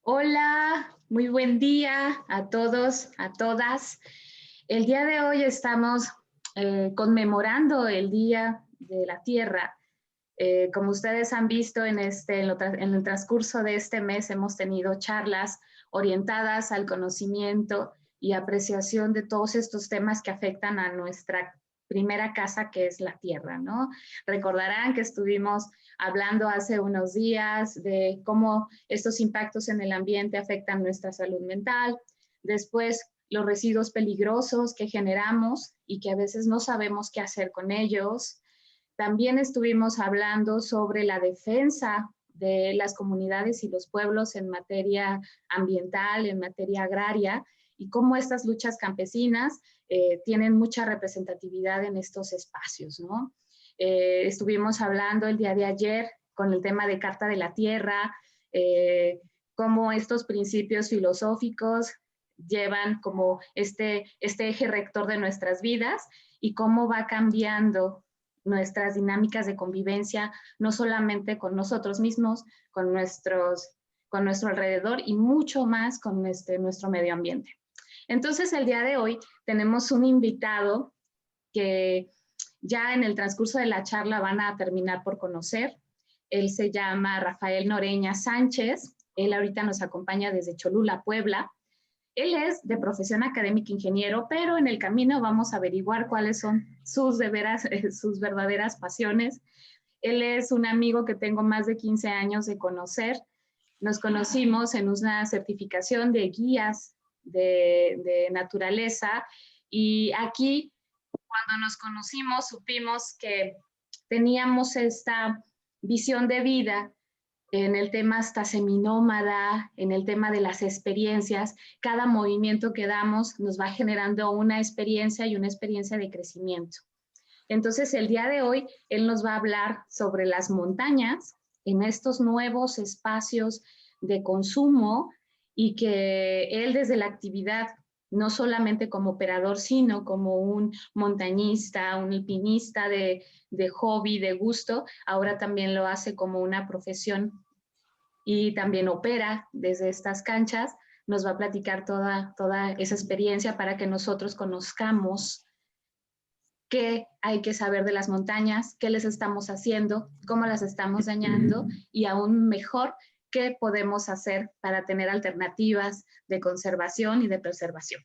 Hola, muy buen día a todos, a todas. El día de hoy estamos conmemorando el Día de la Tierra. Como ustedes han visto en el transcurso de este mes hemos tenido charlas orientadas al conocimiento y apreciación de todos estos temas que afectan a nuestra primera casa, que es la tierra, ¿no? Recordarán que estuvimos hablando hace unos días de cómo estos impactos en el ambiente afectan nuestra salud mental, después los residuos peligrosos que generamos y que a veces no sabemos qué hacer con ellos. También estuvimos hablando sobre la defensa de las comunidades y los pueblos en materia ambiental, en materia agraria, y cómo estas luchas campesinas tienen mucha representatividad en estos espacios, ¿no? Estuvimos hablando el día de ayer con el tema de Carta de la Tierra, cómo estos principios filosóficos llevan como este eje rector de nuestras vidas y cómo va cambiando nuestras dinámicas de convivencia, no solamente con nosotros mismos, con nuestro alrededor y mucho más con nuestro medio ambiente. Entonces, el día de hoy tenemos un invitado que ya en el transcurso de la charla van a terminar por conocer. Él se llama Rafael Noreña Sánchez. Él ahorita nos acompaña desde Cholula, Puebla. Él es de profesión académica ingeniero, pero en el camino vamos a averiguar cuáles son sus verdaderas pasiones. Él es un amigo que tengo más de 15 años de conocer. Nos conocimos en una certificación de guías de naturaleza y aquí cuando nos conocimos supimos que teníamos esta visión de vida en el tema hasta seminómada, en el tema de las experiencias. Cada movimiento que damos nos va generando una experiencia y una experiencia de crecimiento. Entonces, el día de hoy, él nos va a hablar sobre las montañas en estos nuevos espacios de consumo y que él desde la actividad, no solamente como operador, sino como un montañista, un alpinista de hobby, de gusto, ahora también lo hace como una profesión y también opera desde estas canchas. Nos va a platicar toda esa experiencia para que nosotros conozcamos qué hay que saber de las montañas, qué les estamos haciendo, cómo las estamos dañando y aún mejor, qué podemos hacer para tener alternativas de conservación y de preservación.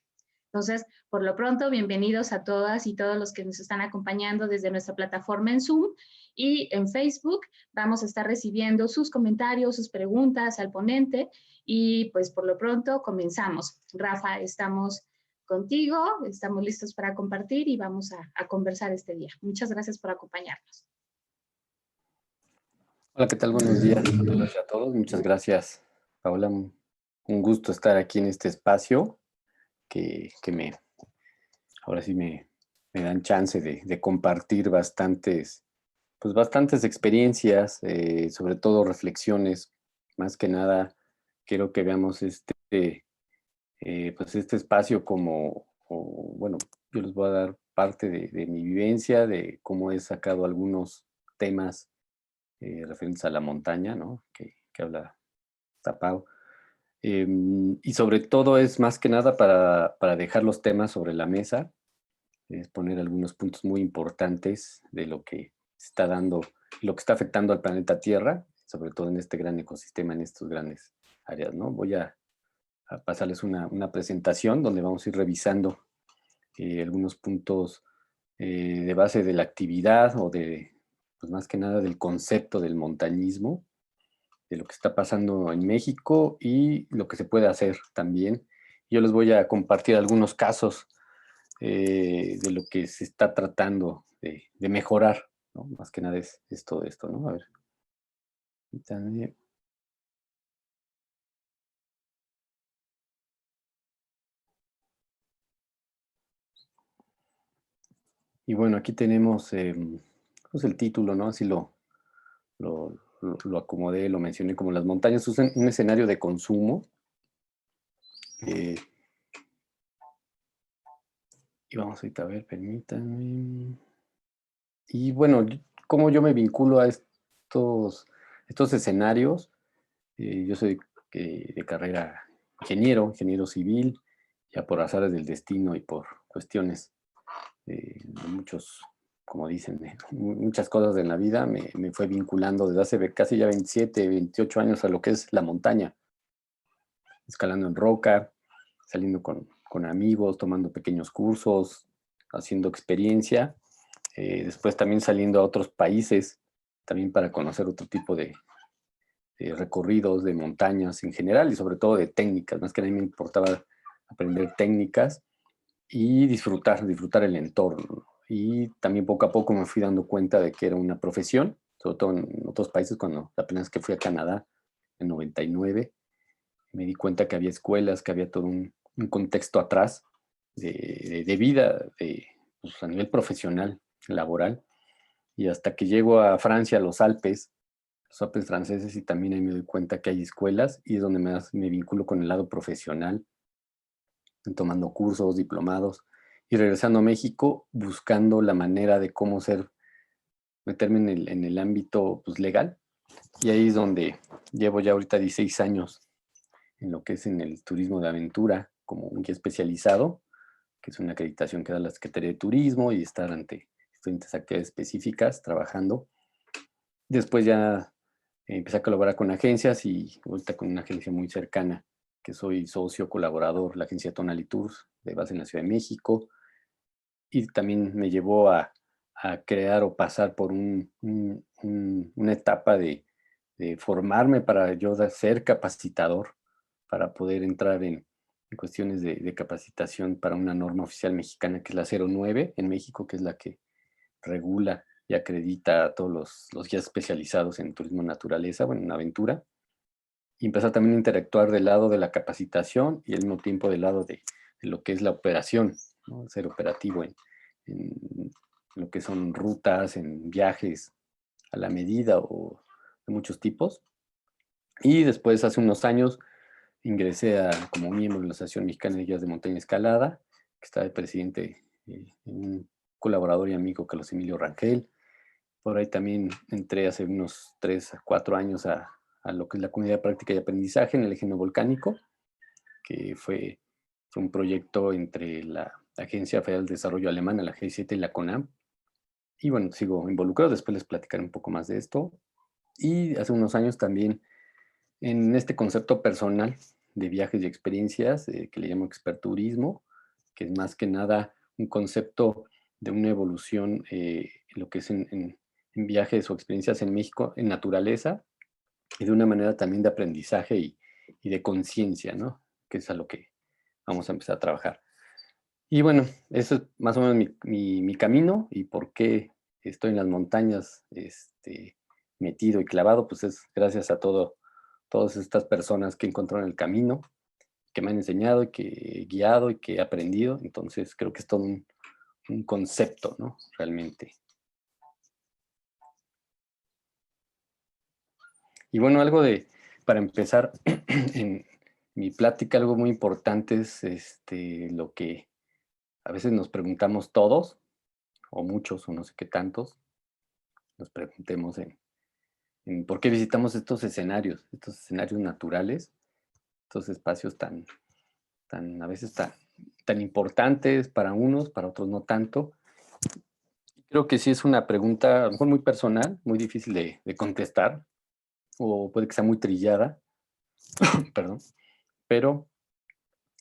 Entonces, por lo pronto, bienvenidos a todas y todos los que nos están acompañando desde nuestra plataforma en Zoom y en Facebook. Vamos a estar recibiendo sus comentarios, sus preguntas al ponente y pues por lo pronto comenzamos. Rafa, estamos contigo, estamos listos para compartir y vamos a conversar este día. Muchas gracias por acompañarnos. Hola, ¿qué tal? Buenos días a todos. Muchas gracias, Paola. Un gusto estar aquí en este espacio que ahora sí me dan chance de compartir bastantes experiencias, sobre todo reflexiones. Más que nada, quiero que veamos este espacio bueno, yo les voy a dar parte de mi vivencia, de cómo he sacado algunos temas referentes a la montaña, ¿no? Que habla Tapao. Y sobre todo es más que nada para dejar los temas sobre la mesa, es poner algunos puntos muy importantes de lo que está dando, lo que está afectando al planeta Tierra, sobre todo en este gran ecosistema, en estas grandes áreas, ¿no? Voy a pasarles una presentación donde vamos a ir revisando algunos puntos de base de la actividad pues más que nada del concepto del montañismo, de lo que está pasando en México y lo que se puede hacer también. Yo les voy a compartir algunos casos de lo que se está tratando de mejorar, ¿no? Más que nada es todo esto, ¿no? A ver. Permítanme. Y bueno, aquí tenemos pues el título, ¿no? Así lo acomodé, lo mencioné como las montañas usan un escenario de consumo. Eh, y vamos ahorita a ver, permítanme. Y bueno, cómo yo me vinculo a estos escenarios. Yo soy de carrera ingeniero civil, ya por azares del destino y por cuestiones de muchos, como dicen, muchas cosas en la vida, me fue vinculando desde hace casi ya 27, 28 años a lo que es la montaña, escalando en roca, saliendo con amigos, tomando pequeños cursos, haciendo experiencia, después también saliendo a otros países, también para conocer otro tipo de recorridos de montañas en general y sobre todo de técnicas, más que a mí me importaba aprender técnicas y disfrutar el entorno. Y también poco a poco me fui dando cuenta de que era una profesión, sobre todo en otros países, cuando apenas que fui a Canadá en 99, me di cuenta que había escuelas, que había todo un contexto atrás de vida pues, a nivel profesional, laboral. Y hasta que llego a Francia, a los Alpes franceses, y también ahí me doy cuenta que hay escuelas y es donde me vinculo con el lado profesional, tomando cursos, diplomados y regresando a México buscando la manera de cómo meterme en el ámbito pues, legal. Y ahí es donde llevo ya ahorita 16 años en lo que es en el turismo de aventura como un guía especializado, que es una acreditación que da la Secretaría de Turismo y estar ante diferentes actividades específicas trabajando. Después ya empecé a colaborar con agencias y ahorita con una agencia muy cercana, que soy socio colaborador, la agencia Tonali Tours, de base en la Ciudad de México, y también me llevó a crear o pasar por una etapa de formarme para yo ser capacitador, para poder entrar en cuestiones de capacitación para una norma oficial mexicana que es la 09 en México, que es la que regula y acredita a todos los guías especializados en turismo naturaleza, bueno, en aventura, y empezar también a interactuar del lado de la capacitación y al mismo tiempo del lado de lo que es la operación, ¿no? Ser operativo en lo que son rutas, en viajes a la medida o de muchos tipos. Y después, hace unos años, ingresé como miembro de la Asociación Mexicana de Guías de Montaña y Escalada, que está de presidente un colaborador y amigo, Carlos Emilio Rangel. Por ahí también entré hace unos 3 a 4 años a lo que es la comunidad de práctica y aprendizaje en el eje volcánico, que fue un proyecto entre la Agencia Federal de Desarrollo Alemana, la G7 y la CONAM. Y bueno, sigo involucrado, después les platicaré un poco más de esto. Y hace unos años también en este concepto personal de viajes y experiencias, que le llamo experturismo, que es más que nada un concepto de una evolución en lo que es en viajes o experiencias en México, en naturaleza, y de una manera también de aprendizaje y de conciencia, ¿no? Que es a lo que vamos a empezar a trabajar. Y bueno, eso es más o menos mi camino y por qué estoy en las montañas metido y clavado, pues es gracias a todas estas personas que encontraron el camino, que me han enseñado y que he guiado y que he aprendido. Entonces creo que es todo un concepto, ¿no? Realmente. Y bueno, para empezar, en mi plática, algo muy importante es lo que a veces nos preguntamos todos, o muchos, o no sé qué tantos, nos preguntemos en por qué visitamos estos escenarios naturales, estos espacios a veces tan importantes para unos, para otros no tanto. Creo que sí es una pregunta a lo mejor muy personal, muy difícil de contestar, o puede que sea muy trillada, perdón, pero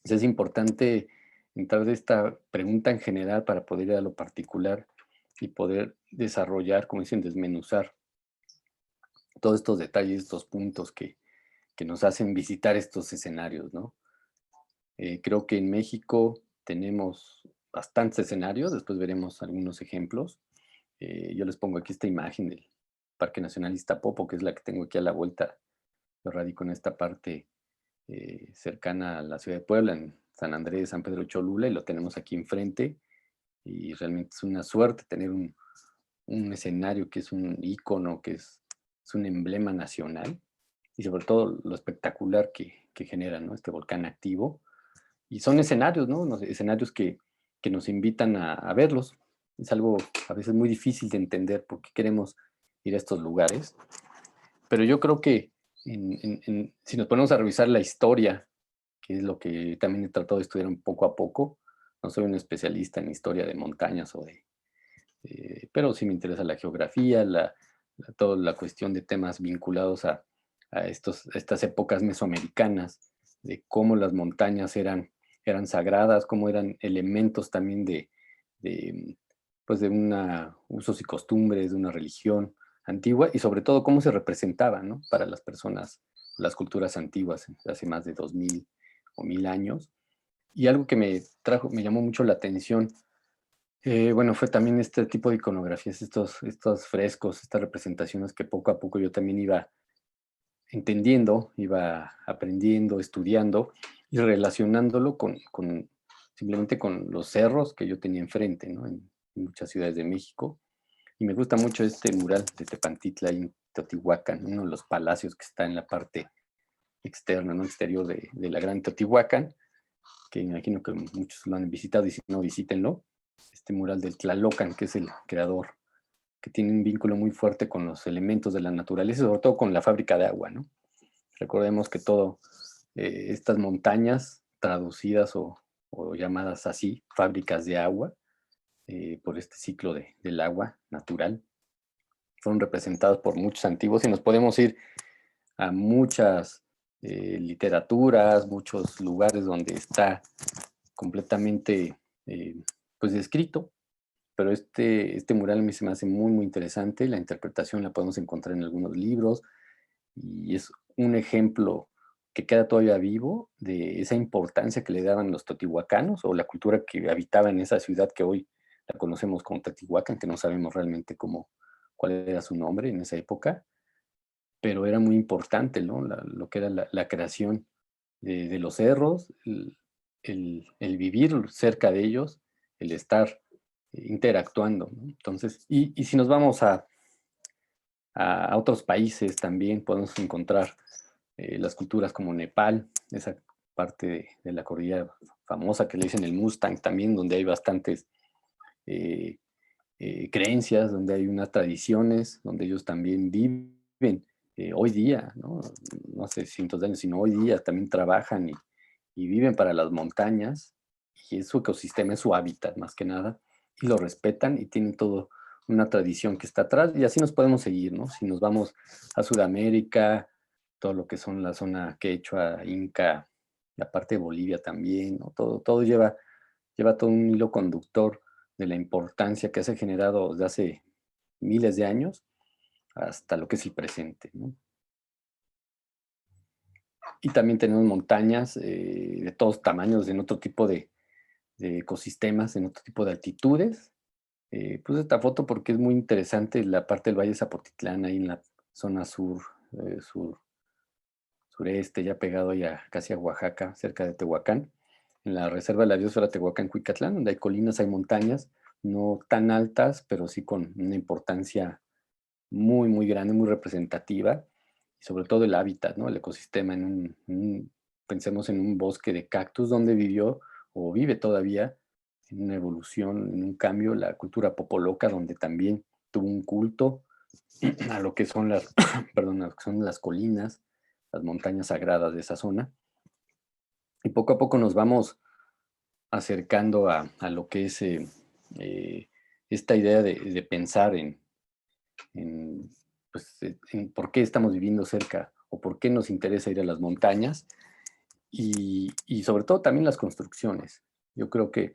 es importante entrar de esta pregunta en general para poder ir a lo particular y poder desarrollar, como dicen, desmenuzar todos estos detalles, estos puntos que nos hacen visitar estos escenarios, ¿no? Creo que en México tenemos bastantes escenarios, después veremos algunos ejemplos. Yo les pongo aquí esta imagen del Parque Nacional Iztapopo, que es la que tengo aquí a la vuelta. Yo radico en esta parte cercana a la ciudad de Puebla, en San Andrés, San Pedro Cholula, y lo tenemos aquí enfrente. Y realmente es una suerte tener un escenario que es un ícono, que es un emblema nacional, y sobre todo lo espectacular que genera, ¿no? Este volcán activo. Y son escenarios, ¿no? Escenarios que nos invitan a verlos. Es algo a veces muy difícil de entender por qué queremos ir a estos lugares. Pero yo creo que si nos ponemos a revisar la historia, que es lo que también he tratado de estudiar un poco a poco, no soy un especialista en historia de montañas pero sí me interesa la geografía, toda la cuestión de temas vinculados a estas épocas mesoamericanas, de cómo las montañas eran sagradas, cómo eran elementos también de, pues de usos y costumbres, de una religión antigua, y sobre todo cómo se representaban, ¿no? Para las personas, las culturas antiguas, hace más de 2000 o 1000 años. Y algo que me llamó mucho la atención, bueno, fue también este tipo de iconografías, estos frescos, estas representaciones que poco a poco yo también iba entendiendo, iba aprendiendo, estudiando y relacionándolo simplemente con los cerros que yo tenía enfrente, ¿no? En muchas ciudades de México. Y me gusta mucho este mural de Tepantitla en Teotihuacán, uno de los palacios que está en la parte externa, ¿no? Exterior de la Gran Teotihuacán, que imagino que muchos lo han visitado y si no, visítenlo. Este mural del Tlalocan, que es el creador, que tiene un vínculo muy fuerte con los elementos de la naturaleza, sobre todo con la fábrica de agua, ¿no? Recordemos que estas montañas traducidas o llamadas así, fábricas de agua, por este ciclo del agua natural, fueron representados por muchos antiguos y nos podemos ir a muchas literaturas, muchos lugares donde está completamente pues descrito, pero este mural a mí se me hace muy, muy interesante, la interpretación la podemos encontrar en algunos libros y es un ejemplo que queda todavía vivo de esa importancia que le daban los teotihuacanos o la cultura que habitaba en esa ciudad que hoy la conocemos como Teotihuacán, que no sabemos realmente cuál era su nombre en esa época, pero era muy importante, ¿no? Lo que era la creación de los cerros, el vivir cerca de ellos, el estar interactuando, ¿no? Entonces, y si nos vamos a otros países también, podemos encontrar las culturas como Nepal, esa parte de la cordillera famosa que le dicen el Mustang también, donde hay bastantes eh, creencias, donde hay unas tradiciones, donde ellos también viven hoy día, ¿no? No hace cientos de años, sino hoy día también trabajan y viven para las montañas, y es su ecosistema, es su hábitat más que nada, y lo respetan y tienen todo una tradición que está atrás, y así nos podemos seguir, ¿no? Si nos vamos a Sudamérica, todo lo que son la zona quechua, inca, la parte de Bolivia también, ¿no? Todo lleva todo un hilo conductor de la importancia que se ha generado desde hace miles de años hasta lo que es el presente, ¿no? Y también tenemos montañas de todos tamaños, en otro tipo de ecosistemas, en otro tipo de altitudes. Puse esta foto porque es muy interesante la parte del Valle de Zapotitlán, ahí en la zona sureste, ya pegado ya casi a Oaxaca, cerca de Tehuacán, en la Reserva de la Biosfera Tehuacán-Cuicatlán, donde hay colinas, hay montañas, no tan altas, pero sí con una importancia muy, muy grande, muy representativa, y sobre todo el hábitat, ¿no? El ecosistema, pensemos en un bosque de cactus donde vivió o vive todavía en una evolución, en un cambio, la cultura popoloca, donde también tuvo un culto a lo que son perdón, a lo que son las colinas, las montañas sagradas de esa zona. Y poco a poco nos vamos acercando a lo que es esta idea de pensar en, pues, en por qué estamos viviendo cerca o por qué nos interesa ir a las montañas y sobre todo también las construcciones. Yo creo que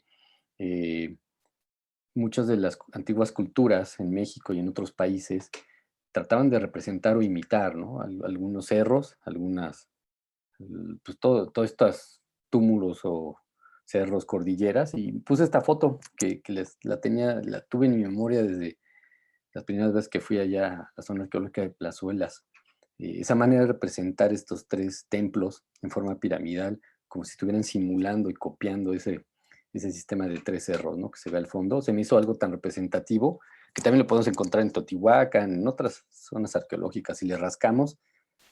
eh, muchas de las antiguas culturas en México y en otros países trataban de representar o imitar, ¿no? Algunos cerros, pues todos estos túmulos o cerros, cordilleras, y puse esta foto que la tuve en mi memoria desde las primeras veces que fui allá a la zona arqueológica de Plazuelas. Esa manera de representar estos tres templos en forma piramidal, como si estuvieran simulando y copiando ese sistema de tres cerros, ¿no? Que se ve al fondo, se me hizo algo tan representativo que también lo podemos encontrar en Totihuacán, en otras zonas arqueológicas. Si le rascamos,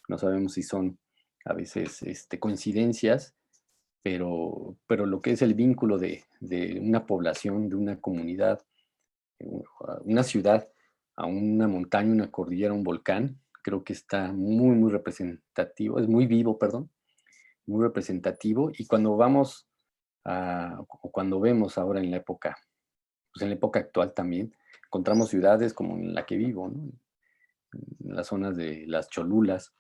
no sabemos si son a veces coincidencias, pero lo que es el vínculo de una población, de una comunidad, una ciudad, a una montaña, una cordillera, un volcán, creo que está muy, muy representativo, es muy vivo, perdón, muy representativo. Y cuando vamos o cuando vemos ahora en la época, pues en la época actual también, encontramos ciudades como en la que vivo, ¿no? En las zonas de las Cholulas,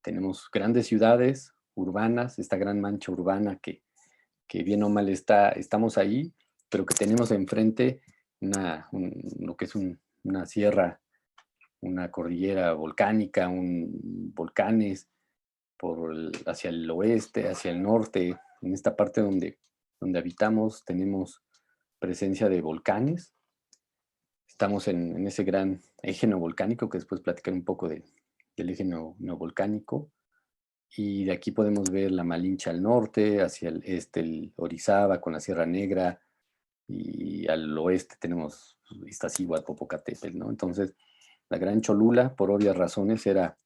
tenemos grandes ciudades urbanas, esta gran mancha urbana que bien o mal estamos ahí, pero que tenemos enfrente lo que es una sierra, una cordillera volcánica, volcanes hacia el oeste, hacia el norte. En esta parte donde habitamos tenemos presencia de volcanes. Estamos en ese gran eje neovolcánico, que después platicaré un poco del eje neovolcánico. Y de aquí podemos ver la Malinche al norte, hacia el este el Orizaba con la Sierra Negra, y al oeste tenemos Iztaccíhuatl, Popocatépetl, ¿no? Entonces, la Gran Cholula, por obvias razones, era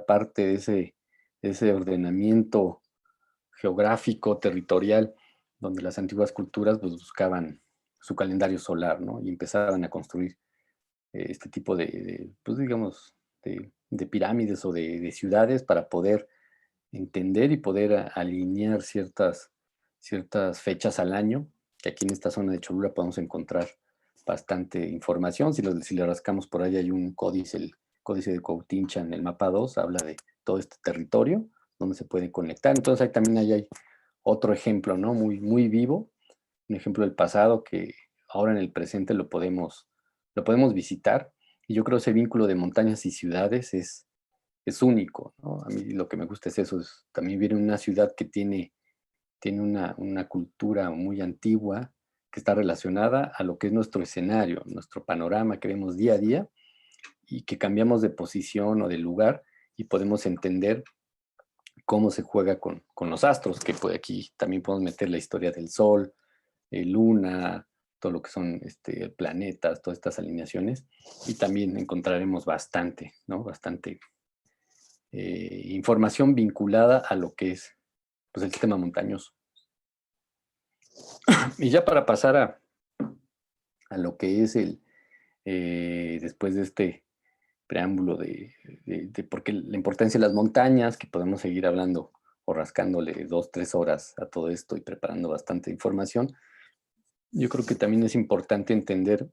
parte de ese ordenamiento geográfico, territorial, donde las antiguas culturas pues, buscaban su calendario solar, ¿no? Y empezaban a construir este tipo pues digamos, de pirámides o de ciudades para poder entender y poder alinear ciertas fechas al año, que aquí en esta zona de Cholula podemos encontrar bastante información. Si le rascamos por ahí hay un códice, el códice de Coutincha en el mapa 2, habla de todo este territorio donde se puede conectar. Entonces ahí también hay otro ejemplo, ¿no? Muy, muy vivo, un ejemplo del pasado que ahora en el presente lo podemos visitar. Y yo creo que ese vínculo de montañas y ciudades es único, ¿no? A mí lo que me gusta es eso, es también vivir en una ciudad que tiene una cultura muy antigua que está relacionada a lo que es nuestro escenario, nuestro panorama que vemos día a día y que cambiamos de posición o de lugar y podemos entender cómo se juega con los astros, que pues aquí también podemos meter la historia del Sol, Luna, todo lo que son planetas, todas estas alineaciones, y también encontraremos bastante, ¿no? Bastante información vinculada a lo que es pues, el sistema montañoso. Y ya para pasar a lo que es después de este preámbulo de por qué la importancia de las montañas, que podemos seguir hablando o rascándole 2, 3 horas a todo esto y preparando bastante información, yo creo que también es importante entender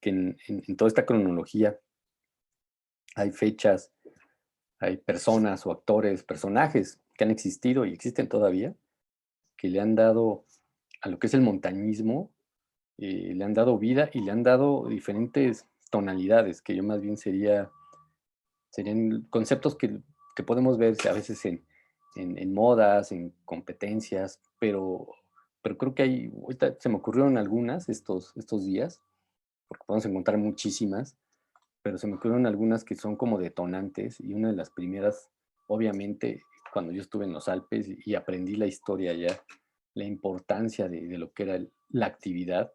que en toda esta cronología hay fechas, hay personas o actores, personajes que han existido y existen todavía, que le han dado a lo que es el montañismo, le han dado vida y le han dado diferentes tonalidades, que yo más bien serían conceptos que podemos ver a veces en modas, en competencias, pero creo que ahorita se me ocurrieron algunas estos días, porque podemos encontrar muchísimas, pero se me ocurrieron algunas que son como detonantes, y una de las primeras, obviamente, cuando yo estuve en los Alpes y aprendí la historia ya, la importancia de lo que era la actividad.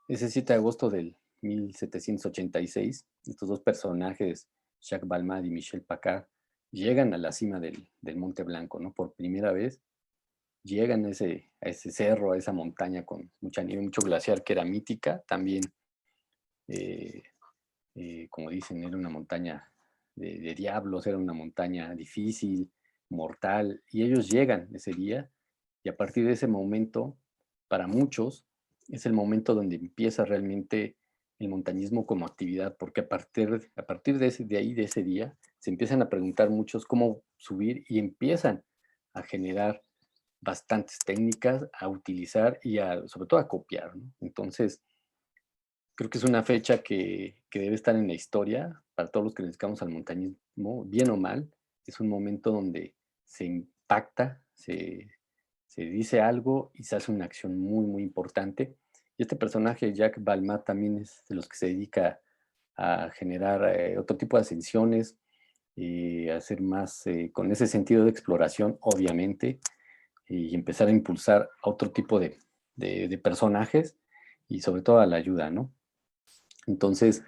Ese 7 de agosto del 1786, estos dos personajes, Jacques Balmat y Michel Paccard, llegan a la cima del Monte Blanco, ¿no? Por primera vez llegan a ese cerro, a esa montaña con mucha nieve, mucho glaciar, que era mítica. También, eh, como dicen, era una montaña de diablos, era una montaña difícil, mortal, y ellos llegan ese día, y a partir de ese momento, para muchos, es el momento donde empieza realmente el montañismo como actividad, porque a partir de ese día, se empiezan a preguntar muchos cómo subir y empiezan a generar bastantes técnicas, a utilizar y sobre todo a copiar, ¿no? Entonces, creo que es una fecha que debe estar en la historia para todos los que nos dedicamos al montañismo, bien o mal. Es un momento donde se impacta, se dice algo y se hace una acción muy, muy importante. Y este personaje, Jacques Balmat, también es de los que se dedica a generar otro tipo de ascensiones y hacer más con ese sentido de exploración, obviamente, y empezar a impulsar a otro tipo de personajes y sobre todo a la ayuda, ¿no? Entonces,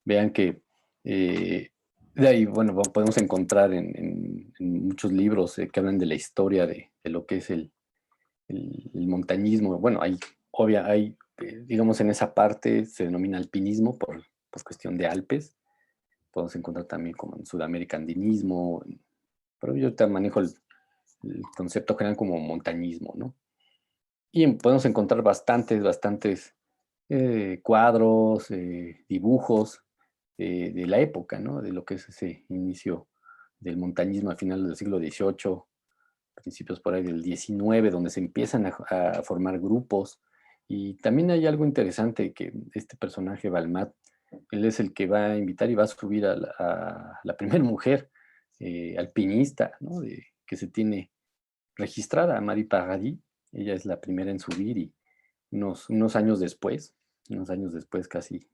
vean que de ahí, bueno, podemos encontrar en muchos libros que hablan de la historia de lo que es el montañismo. Bueno, digamos, en esa parte se denomina alpinismo por cuestión de Alpes, podemos encontrar también como en Sudamérica andinismo, pero yo te manejo el concepto general como montañismo, ¿no? Y podemos encontrar bastantes cuadros, dibujos de la época, ¿no? De lo que es ese inicio del montañismo a finales del siglo XVIII, principios por ahí del XIX, donde se empiezan a formar grupos. Y también hay algo interesante que este personaje, Balmat, él es el que va a invitar y va a subir a la primera mujer alpinista, ¿no? Que se tiene registrada, Marie Paradis. Ella es la primera en subir y unos años después, casi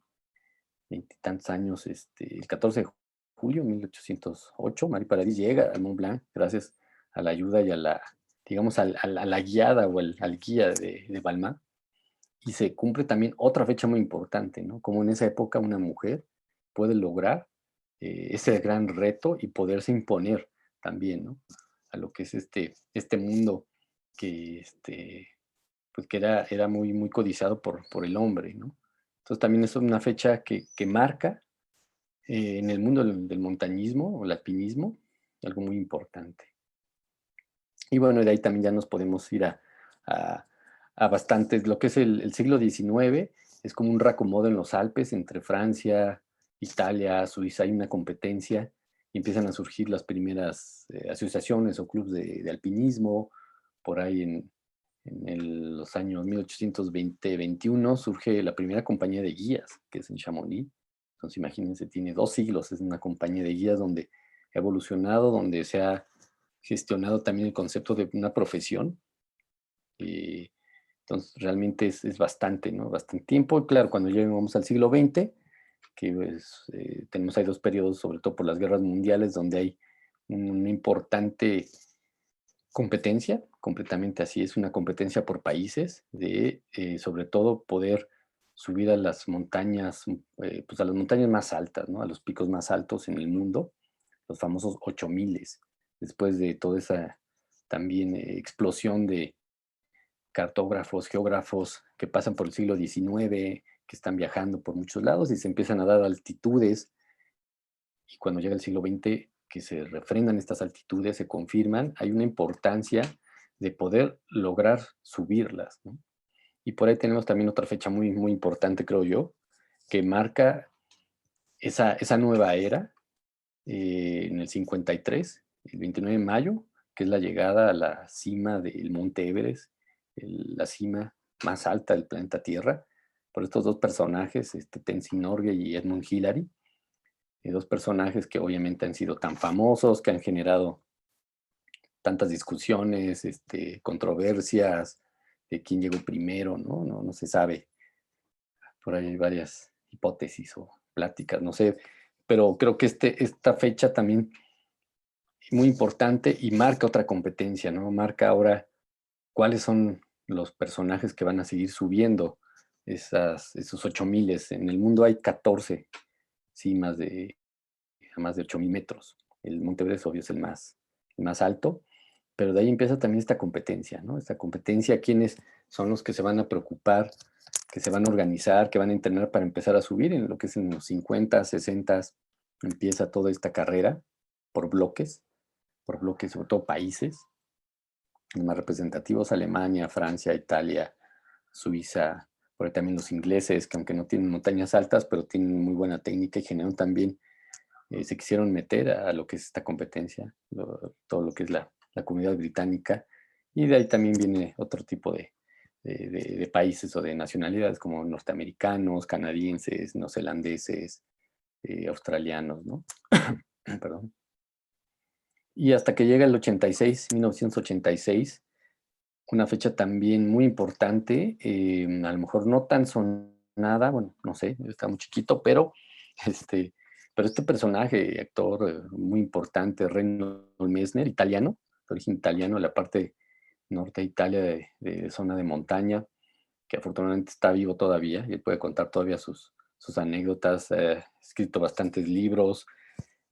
veintitantos años, el 14 de julio de 1808, Marie Paradis llega al Mont Blanc gracias a la ayuda y a la, digamos, a la guiada o al guía de Balmat. Y se cumple también otra fecha muy importante, ¿no? Como en esa época una mujer puede lograr ese gran reto y poderse imponer también, ¿no? A lo que es este mundo que, pues que era muy codiciado por el hombre, ¿no? Entonces también es una fecha que marca en el mundo del montañismo o el alpinismo algo muy importante. Y bueno, de ahí también ya nos podemos ir a, a bastantes, lo que es el siglo XIX, es como un reacomodo en los Alpes entre Francia, Italia, Suiza, hay una competencia y empiezan a surgir las primeras asociaciones o clubes de alpinismo. Por ahí los años 1820-21 surge la primera compañía de guías, que es en Chamonix. Entonces imagínense, tiene 2 siglos, es una compañía de guías donde ha evolucionado, donde se ha gestionado también el concepto de una profesión. eh, entonces, realmente es bastante, ¿no? Bastante tiempo. Y claro, cuando llegamos al siglo XX, que pues, tenemos ahí 2 periodos, sobre todo por las guerras mundiales, donde hay una importante competencia, completamente así, es una competencia por países, de sobre todo poder subir a las montañas, pues a las montañas más altas, ¿no? A los picos más altos en el mundo, los famosos 8000, después de toda esa también explosión de cartógrafos, geógrafos que pasan por el siglo XIX, que están viajando por muchos lados y se empiezan a dar altitudes. Y cuando llega el siglo XX, que se refrendan estas altitudes, se confirman, hay una importancia de poder lograr subirlas, ¿no? Y por ahí tenemos también otra fecha muy importante, creo yo, que marca esa nueva era en el 53, el 29 de mayo, que es la llegada a la cima del Monte Everest, la cima más alta del planeta Tierra, por estos 2 personajes, Tenzin Norgay y Edmund Hillary, 2 personajes que obviamente han sido tan famosos, que han generado tantas discusiones, controversias de quién llegó primero, ¿no? No se sabe. Por ahí hay varias hipótesis o pláticas, no sé, pero creo que esta fecha también es muy importante y marca otra competencia, ¿no? Marca ahora cuáles son los personajes que van a seguir subiendo esos 8000. En el mundo hay 14 cimas a más de 8000 metros. El Monte Everest, obvio, es el más alto, pero de ahí empieza también esta competencia, ¿no? Esta competencia, quiénes son los que se van a preocupar, que se van a organizar, que van a entrenar para empezar a subir en lo que es en los 50, 60, empieza toda esta carrera por bloques, sobre todo países, los más representativos, Alemania, Francia, Italia, Suiza, por ahí también los ingleses, que aunque no tienen montañas altas, pero tienen muy buena técnica y generan también, se quisieron meter a lo que es esta competencia, todo lo que es la comunidad británica, y de ahí también viene otro tipo de países o de nacionalidades como norteamericanos, canadienses, neozelandeses, australianos, ¿no? Perdón. Y hasta que llega el 86, 1986, una fecha también muy importante, a lo mejor no tan sonada, bueno, no sé, está muy chiquito, este, pero este personaje, actor muy importante, Reinhold Messner, italiano, de origen italiano, de la parte norte de Italia, de zona de montaña, que afortunadamente está vivo todavía y él puede contar todavía sus anécdotas, ha escrito bastantes libros,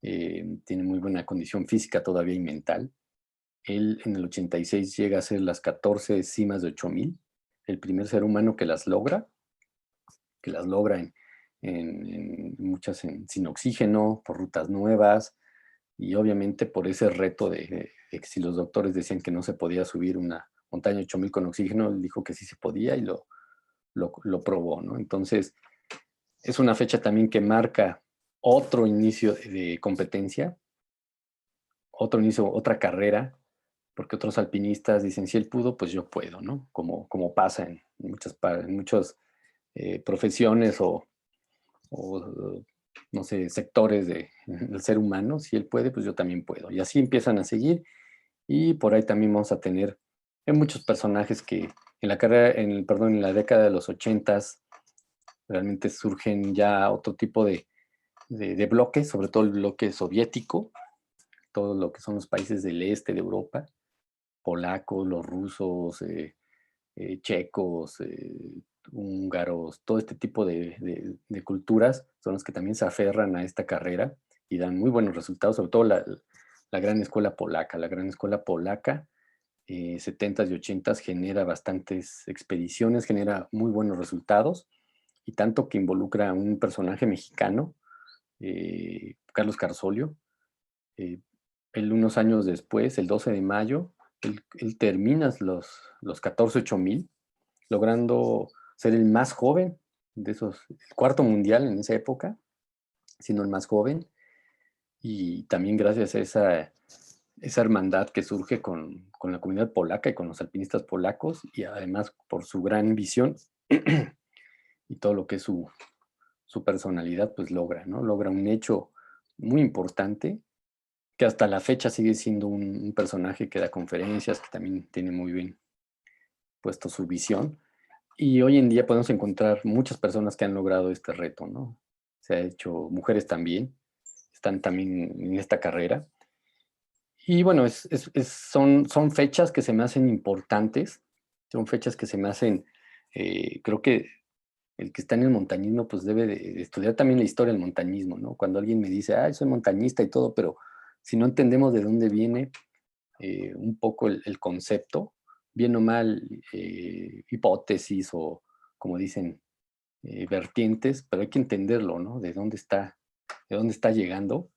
tiene muy buena condición física todavía y mental. Él en el 86 llega a ser las 14 cimas de 8000, el primer ser humano que las logra muchas sin oxígeno, por rutas nuevas, y obviamente por ese reto de que si los doctores decían que no se podía subir una montaña de 8,000 con oxígeno, él dijo que sí se podía y lo probó, ¿no? Entonces, es una fecha también que marca otro inicio de competencia, otro inicio, otra carrera, porque otros alpinistas dicen, si él pudo, pues yo puedo, ¿no? Como pasa en muchas profesiones o, no sé, sectores del ser humano. Si él puede, pues yo también puedo. Y así empiezan a seguir. Y por ahí también vamos a tener muchos personajes que en la carrera, perdón, en la década de los 80s realmente surgen ya otro tipo de bloques, sobre todo el bloque soviético, todo lo que son los países del este de Europa, polacos, los rusos, checos, húngaros, todo este tipo de culturas son los que también se aferran a esta carrera y dan muy buenos resultados, sobre todo la gran escuela polaca. La gran escuela polaca, 70s y 80s, genera bastantes expediciones, genera muy buenos resultados, y tanto que involucra a un personaje mexicano, Carlos Carsolio. eh, Él unos años después, el 12 de mayo, él termina los 14 8000, logrando ser el más joven de esos, el cuarto mundial en esa época, siendo el más joven, y también gracias a esa hermandad que surge con la comunidad polaca y con los alpinistas polacos, y además por su gran visión y todo lo que es su personalidad, pues logra, ¿no? Logra un hecho muy importante, que hasta la fecha sigue siendo un personaje que da conferencias, que también tiene muy bien puesto su visión. Y hoy en día podemos encontrar muchas personas que han logrado este reto, ¿no? Se ha hecho, mujeres también, están también en esta carrera. Y bueno, son fechas que se me hacen importantes, son fechas que se me hacen, creo que el que está en el montañismo pues debe de estudiar también la historia del montañismo, ¿no? Cuando alguien me dice, ah, soy montañista y todo, pero si no entendemos de dónde viene un poco el concepto, bien o mal, hipótesis o, como dicen, vertientes, pero hay que entenderlo, ¿no? De dónde está llegando,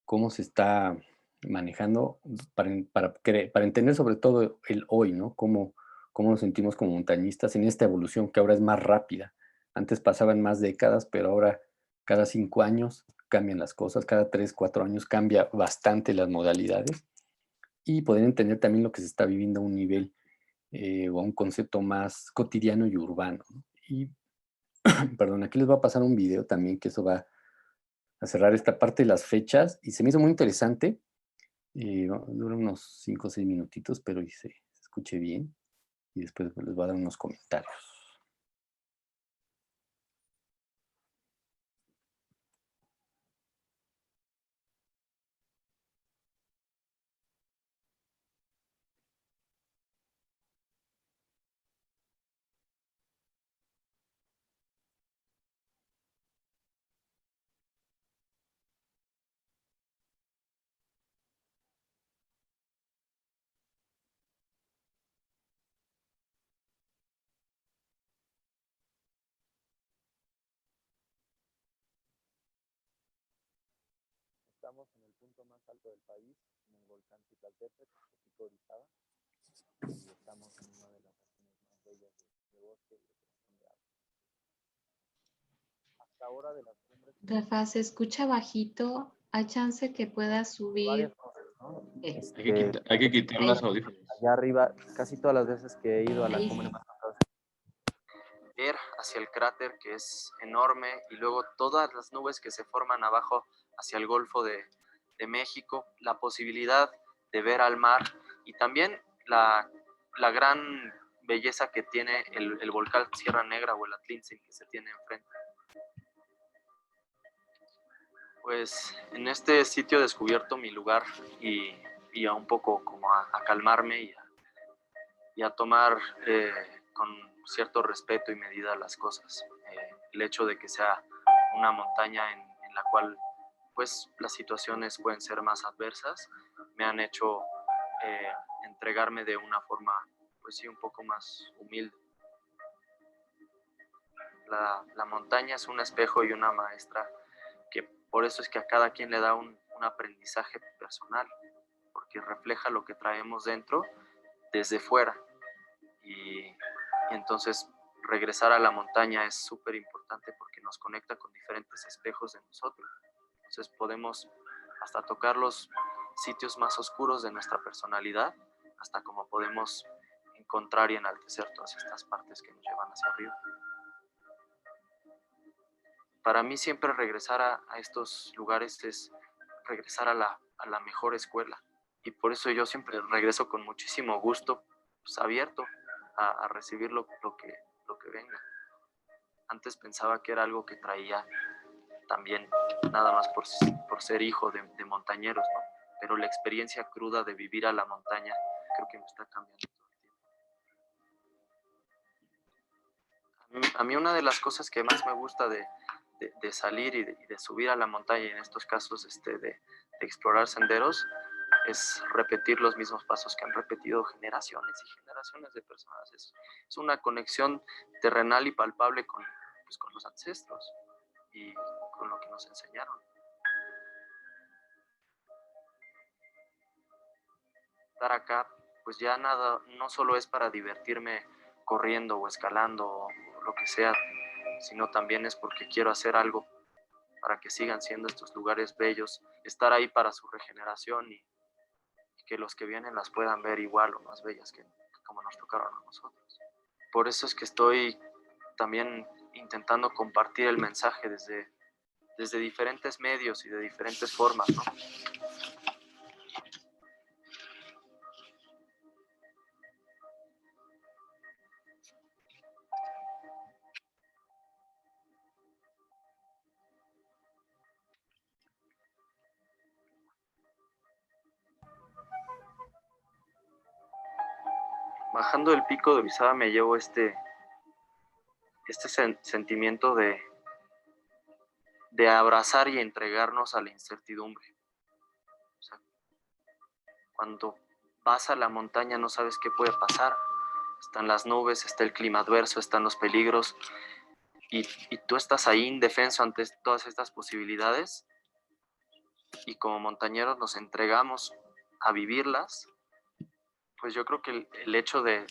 cómo se está manejando para entender sobre todo el hoy, ¿no? Cómo nos sentimos como montañistas en esta evolución que ahora es más rápida. Antes pasaban más décadas, pero ahora cada 5 años cambian las cosas, cada 3, 4 años cambia bastante las modalidades, y poder entender también lo que se está viviendo a un nivel o a un concepto más cotidiano y urbano, ¿no? Y, perdón, aquí les voy a pasar un video también, que eso va a cerrar esta parte de las fechas, y se me hizo muy interesante. Dura unos 5 o 6 minutitos, pero y se escuche bien, y después les voy a dar unos comentarios. Estamos en el punto más alto del país, en el volcán Citlaltépetl, el pico Orizaba, y estamos en una de las regiones más bellas de bosque y de protección de agua. Hasta ahora de las cumbres... Rafa, se escucha bajito. ¿Hay chance que puedas Varias subir? cosas, ¿no? Hay que quitar Ahí, las audífonos. Allá arriba, casi todas las veces que he ido a la ahí cumbre sí. más alta, ver hacia el cráter, que es enorme, y luego todas las nubes que se forman abajo hacia el Golfo de México, la posibilidad de ver al mar, y también la gran belleza que tiene el volcán Sierra Negra o el Atlíntzin que se tiene enfrente. Pues en este sitio he descubierto mi lugar, y a un poco como a calmarme y a tomar con cierto respeto y medida las cosas. El hecho de que sea una montaña en la cual pues las situaciones pueden ser más adversas me han hecho entregarme de una forma pues sí un poco más humilde. la montaña es un espejo y una maestra, que por eso es que a cada quien le da un aprendizaje personal, porque refleja lo que traemos dentro desde fuera. Y entonces regresar a la montaña es súper importante porque nos conecta con diferentes espejos de nosotros. Entonces podemos hasta tocar los sitios más oscuros de nuestra personalidad, hasta como podemos encontrar y enaltecer todas estas partes que nos llevan hacia arriba. Para mí siempre regresar a estos lugares es regresar a la mejor escuela. Y por eso yo siempre regreso con muchísimo gusto, pues, abierto a recibir lo que venga. Antes pensaba que era algo que traía también nada más por ser hijo de montañeros, ¿no? Pero la experiencia cruda de vivir a la montaña creo que me está cambiando todo el tiempo. A mí una de las cosas que más me gusta de salir y de subir a la montaña, y en estos casos de explorar senderos, es repetir los mismos pasos que han repetido generaciones y generaciones de personas. Es una conexión terrenal y palpable con los ancestros y con lo que nos enseñaron. Estar acá, pues ya nada, no solo es para divertirme corriendo o escalando o lo que sea, sino también es porque quiero hacer algo para que sigan siendo estos lugares bellos, estar ahí para su regeneración y que los que vienen las puedan ver igual o más bellas que como nos tocaron a nosotros. Por eso es que estoy también intentando compartir el mensaje desde diferentes medios y de diferentes formas, ¿no? Bajando el pico de Orizaba me llevo este sentimiento de abrazar y entregarnos a la incertidumbre. O sea, cuando vas a la montaña no sabes qué puede pasar. Están las nubes, está el clima adverso, están los peligros, y tú estás ahí indefenso ante todas estas posibilidades, y como montañeros nos entregamos a vivirlas. Pues yo creo que el hecho de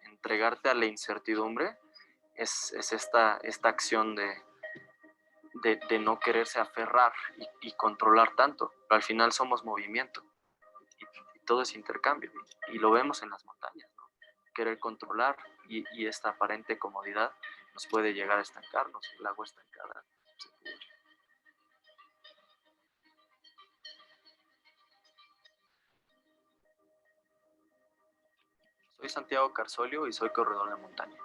entregarte a la incertidumbre es esta acción de no quererse aferrar y controlar tanto. Pero al final somos movimiento y todo es intercambio. Y lo vemos en las montañas, ¿no? Querer controlar y esta aparente comodidad nos puede llegar a estancarnos. El agua estancada se pudre. Soy Santiago Carsolio y soy corredor de montaña.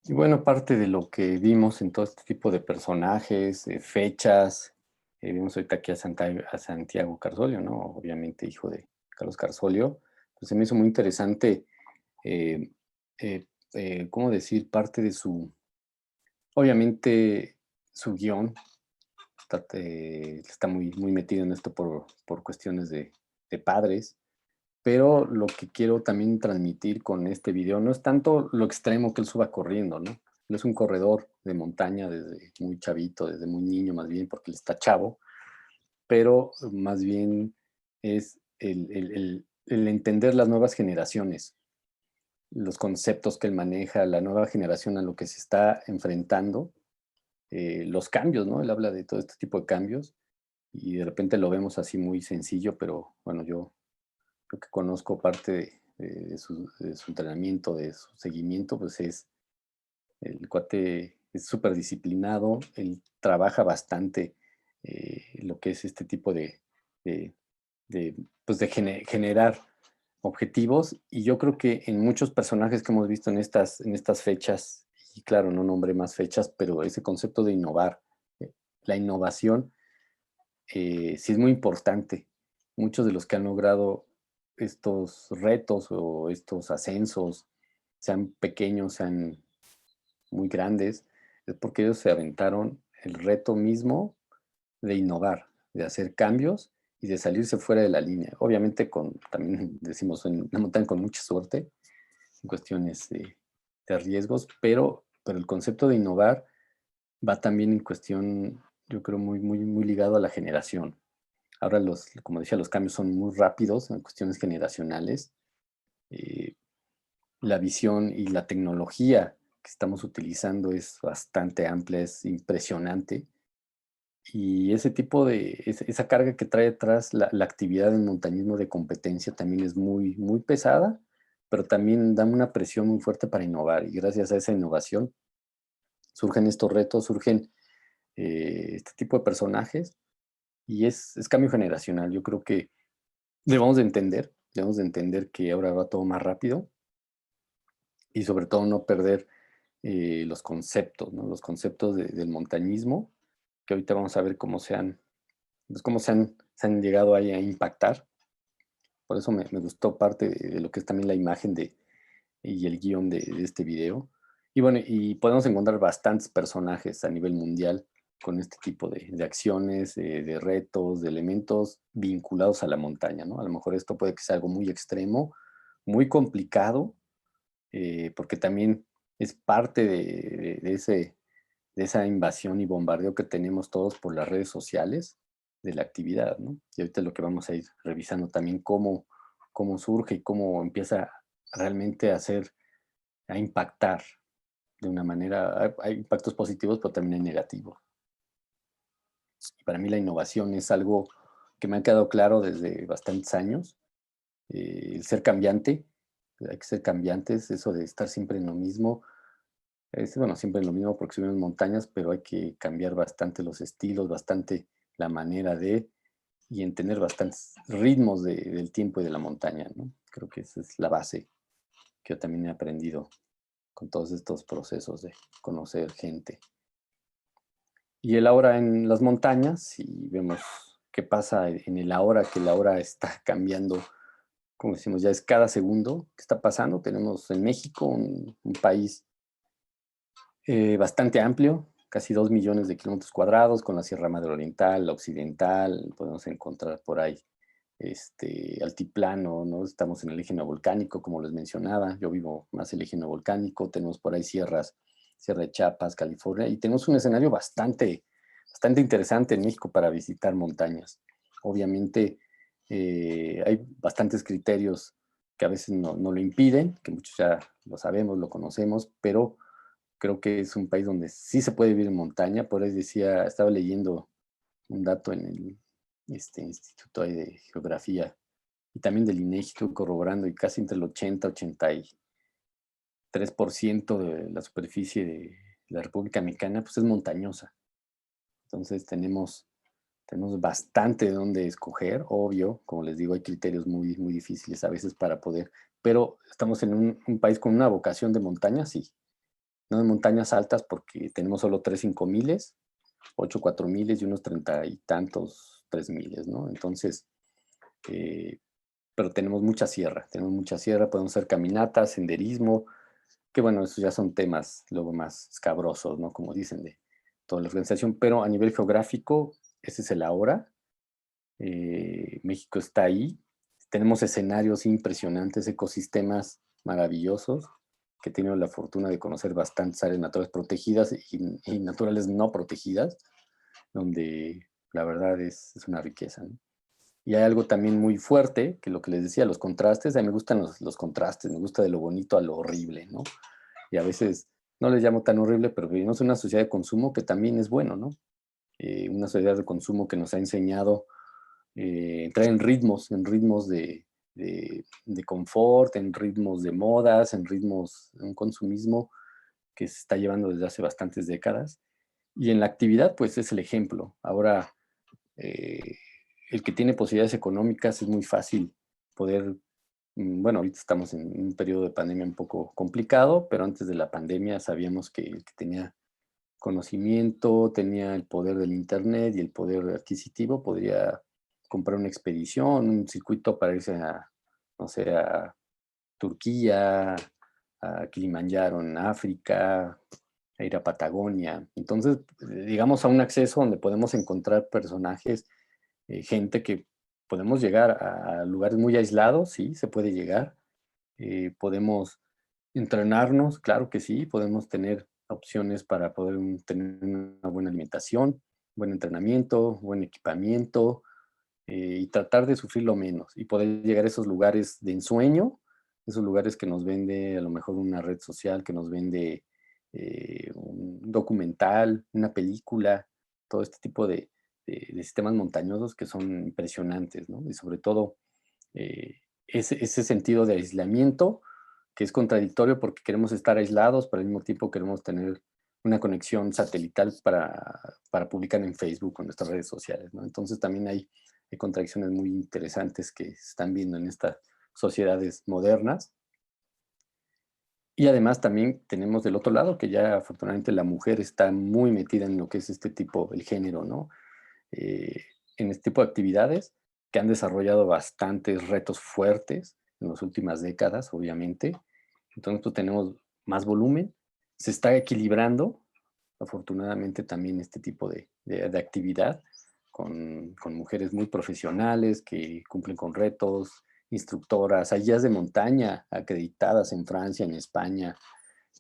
Y bueno, parte de lo que vimos en todo este tipo de personajes, fechas, vimos ahorita aquí a Santiago Carsolio, ¿no? Obviamente hijo de Carlos Carsolio. Pues se me hizo muy interesante, eh, ¿cómo decir? Parte de obviamente su guión está muy, muy metido en esto por cuestiones de padres. Pero lo que quiero también transmitir con este video no es tanto lo extremo que él suba corriendo, ¿no? Él es un corredor de montaña desde muy chavito, desde muy niño más bien, porque él está chavo, pero más bien es el entender las nuevas generaciones, los conceptos que él maneja, la nueva generación a lo que se está enfrentando, los cambios, ¿no? Él habla de todo este tipo de cambios y de repente lo vemos así muy sencillo, pero bueno, yo que conozco parte de su entrenamiento, de su seguimiento, pues el cuate es súper disciplinado, él trabaja bastante lo que es este tipo pues de generar objetivos. Y yo creo que en muchos personajes que hemos visto en estas fechas, y claro, no nombré más fechas, pero ese concepto de innovar, la innovación, sí es muy importante. Muchos de los que han logrado estos retos o estos ascensos, sean pequeños, sean muy grandes, es porque ellos se aventaron el reto mismo de innovar, de hacer cambios y de salirse fuera de la línea. Obviamente también decimos en la montaña con mucha suerte, en cuestiones de riesgos, pero el concepto de innovar va también en cuestión, yo creo, muy ligado a la generación. Ahora, como decía, los cambios son muy rápidos en cuestiones generacionales. Eh, la visión y la tecnología que estamos utilizando es bastante amplia, es impresionante. Y esa carga que trae atrás la actividad en montañismo de competencia también es muy pesada, pero también da una presión muy fuerte para innovar. Y gracias a esa innovación surgen estos retos, surgen este tipo de personajes y es cambio generacional. Yo creo que debemos de entender que ahora va todo más rápido y sobre todo no perder los conceptos, ¿no? Los conceptos del montañismo, que ahorita vamos a ver cómo se han llegado ahí a impactar. Por eso me gustó parte de lo que es también la imagen y el guión de este video. Y bueno, y podemos encontrar bastantes personajes a nivel mundial con este tipo de acciones, de retos, de elementos vinculados a la montaña, ¿no? A lo mejor esto puede que sea algo muy extremo, muy complicado, porque también es parte de esa invasión y bombardeo que tenemos todos por las redes sociales de la actividad, ¿no? Y ahorita es lo que vamos a ir revisando también cómo surge y cómo empieza realmente a impactar de una manera, hay impactos positivos, pero también hay negativos. Y para mí la innovación es algo que me ha quedado claro desde bastantes años, el ser cambiante, hay que ser cambiantes, eso de estar siempre en lo mismo, bueno, siempre en lo mismo porque subimos montañas, pero hay que cambiar bastante los estilos, bastante la manera y entender bastantes ritmos del tiempo y de la montaña, ¿no? Creo que esa es la base que yo también he aprendido con todos estos procesos de conocer gente. Y el ahora en las montañas, si vemos qué pasa en el ahora, que la hora está cambiando, como decimos, ya es cada segundo que está pasando. Tenemos en México un país bastante amplio, casi 2 millones de kilómetros cuadrados, con la Sierra Madre Oriental, la Occidental, podemos encontrar por ahí altiplano, ¿no? Estamos en el eje neovolcánico, como les mencionaba, yo vivo más el eje neovolcánico, tenemos por ahí Sierra de Chiapas, California, y tenemos un escenario bastante interesante en México para visitar montañas. Obviamente hay bastantes criterios que a veces no lo impiden, que muchos ya lo sabemos, lo conocemos, pero creo que es un país donde sí se puede vivir en montaña. Por ahí estaba leyendo un dato en el instituto ahí de geografía y también del INEGI, estuve corroborando, y casi entre el 80-83% de la superficie de la República Mexicana pues es montañosa. Entonces tenemos bastante de dónde escoger. Obvio, como les digo, hay criterios muy difíciles a veces para poder, pero estamos en un país con una vocación de montaña, sí. No de montañas altas porque tenemos solo 3 5000, 8 4000 y unos 30 y tantos 3000, ¿no? Entonces, pero tenemos mucha sierra, podemos hacer caminatas, senderismo, que bueno, esos ya son temas luego más escabrosos, ¿no? Como dicen, de toda la organización, pero a nivel geográfico, ese es el ahora. México está ahí, tenemos escenarios impresionantes, ecosistemas maravillosos, que he tenido la fortuna de conocer bastantes áreas naturales protegidas y naturales no protegidas, donde la verdad es una riqueza, ¿no? Y hay algo también muy fuerte, que lo que les decía, los contrastes, a mí me gustan los contrastes, me gusta de lo bonito a lo horrible, ¿no? Y a veces no les llamo tan horrible, pero vivimos en una sociedad de consumo que también es bueno, ¿no? Una sociedad de consumo que nos ha enseñado entrar en ritmos de confort, en ritmos de modas, en ritmos de un consumismo que se está llevando desde hace bastantes décadas. Y en la actividad, pues es el ejemplo. Ahora el que tiene posibilidades económicas es muy fácil poder, bueno, ahorita estamos en un periodo de pandemia un poco complicado, pero antes de la pandemia sabíamos que el que tenía conocimiento, tenía el poder del internet y el poder adquisitivo, podría comprar una expedición, un circuito para irse a, no sé, a Turquía, a Kilimanjaro en África, a ir a Patagonia. Entonces, digamos, a un acceso donde podemos encontrar personajes, gente que podemos llegar a lugares muy aislados, sí, se puede llegar. Podemos entrenarnos, claro que sí, podemos tener opciones para poder tener una buena alimentación, buen entrenamiento, buen equipamiento, y tratar de sufrir lo menos y poder llegar a esos lugares de ensueño, esos lugares que nos vende a lo mejor una red social, que nos vende un documental, una película, todo este tipo de sistemas montañosos que son impresionantes, ¿no? Y sobre todo ese sentido de aislamiento que es contradictorio porque queremos estar aislados, pero al mismo tiempo queremos tener una conexión satelital para publicar en Facebook o en nuestras redes sociales, ¿no? Entonces también hay contradicciones muy interesantes que se están viendo en estas sociedades modernas. Y además también tenemos del otro lado que ya afortunadamente la mujer está muy metida en lo que es este tipo, el género, ¿no? En este tipo de actividades que han desarrollado bastantes retos fuertes en las últimas décadas, obviamente. Entonces pues, tenemos más volumen, se está equilibrando, afortunadamente también este tipo de actividad con mujeres muy profesionales que cumplen con retos, instructoras, hay guías de montaña acreditadas en Francia, en España,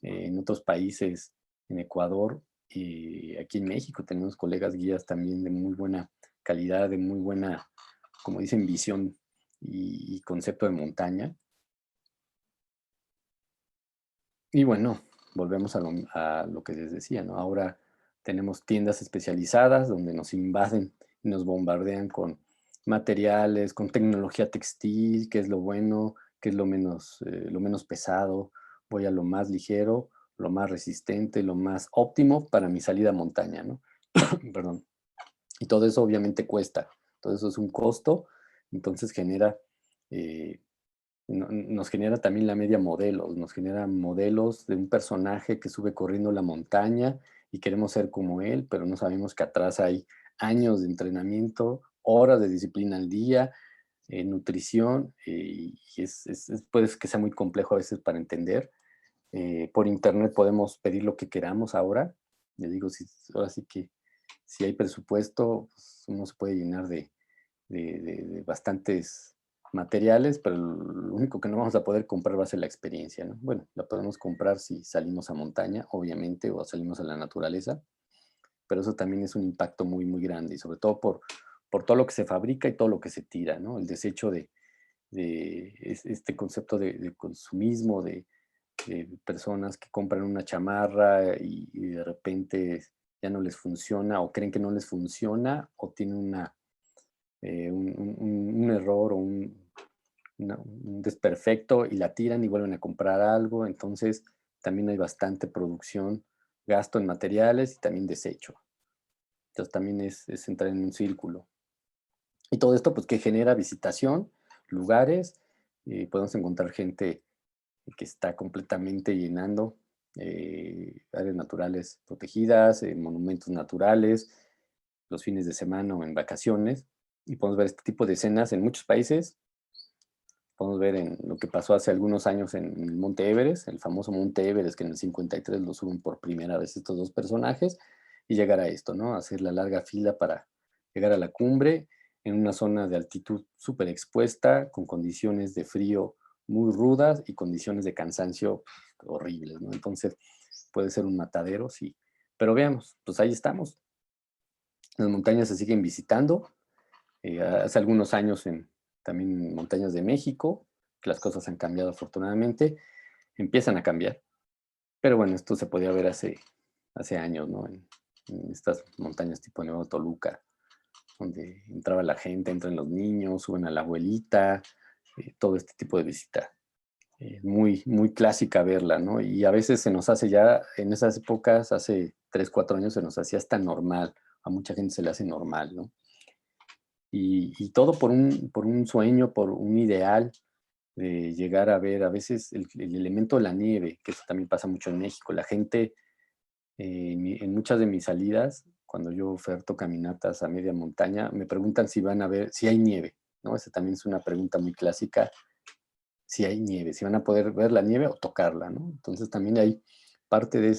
en otros países, en Ecuador y aquí en México tenemos colegas guías también de muy buena calidad, de muy buena, como dicen, visión y concepto de montaña. Y bueno, volvemos a lo que les decía, ¿no? Ahora tenemos tiendas especializadas donde nos invaden y nos bombardean con materiales, con tecnología textil, qué es lo bueno, qué es lo menos pesado, voy a lo más ligero, lo más resistente, lo más óptimo para mi salida a montaña, ¿no? Perdón. Y todo eso obviamente cuesta, todo eso es un costo, entonces genera nos genera también la media modelos, nos genera modelos de un personaje que sube corriendo la montaña y queremos ser como él, pero no sabemos que atrás hay años de entrenamiento, horas de disciplina al día, nutrición, y puede que sea muy complejo a veces para entender. Por internet podemos pedir lo que queramos ahora. Le digo, ahora sí que si hay presupuesto, pues uno se puede llenar de bastantes materiales, pero lo único que no vamos a poder comprar va a ser la experiencia, ¿no? Bueno, la podemos comprar si salimos a montaña, obviamente, o salimos a la naturaleza, pero eso también es un impacto muy, muy grande, y sobre todo por todo lo que se fabrica y todo lo que se tira, ¿no? El desecho de este concepto de consumismo, de personas que compran una chamarra y de repente ya no les funciona o creen que no les funciona o tienen un error o un desperfecto y la tiran y vuelven a comprar algo. Entonces también hay bastante producción, gasto en materiales y también desecho. Entonces también es entrar en un círculo. Y todo esto pues que genera visitación, lugares, podemos encontrar gente que está completamente llenando áreas naturales protegidas, monumentos naturales, los fines de semana o en vacaciones. Y podemos ver este tipo de escenas en muchos países. Podemos ver en lo que pasó hace algunos años en el Monte Everest, el famoso Monte Everest, que en el 53 lo suben por primera vez estos dos personajes, y llegar a esto, ¿no? Hacer la larga fila para llegar a la cumbre en una zona de altitud súper expuesta, con condiciones de frío muy rudas y condiciones de cansancio horribles, ¿no? Entonces puede ser un matadero, sí. Pero veamos, pues ahí estamos. Las montañas se siguen visitando. Hace algunos años también en montañas de México, que las cosas han cambiado afortunadamente, empiezan a cambiar. Pero bueno, esto se podía ver hace años, ¿no? En estas montañas tipo Nuevo Toluca, donde entraba la gente, entran los niños, suben a la abuelita, todo este tipo de visita. Muy, muy clásica verla, ¿no? Y a veces se nos hace ya, en esas épocas, hace 3, 4 años, se nos hacía hasta normal. A mucha gente se le hace normal, ¿no? y todo por un sueño, por un ideal de llegar a ver a veces el elemento de la nieve, que eso también pasa mucho en México. La gente, en muchas de mis salidas, cuando yo oferto caminatas a media montaña, me preguntan si van a ver, si hay nieve, ¿no? Esa también es una pregunta muy clásica, si hay nieve, si van a poder ver la nieve o tocarla, ¿no? Entonces también hay parte de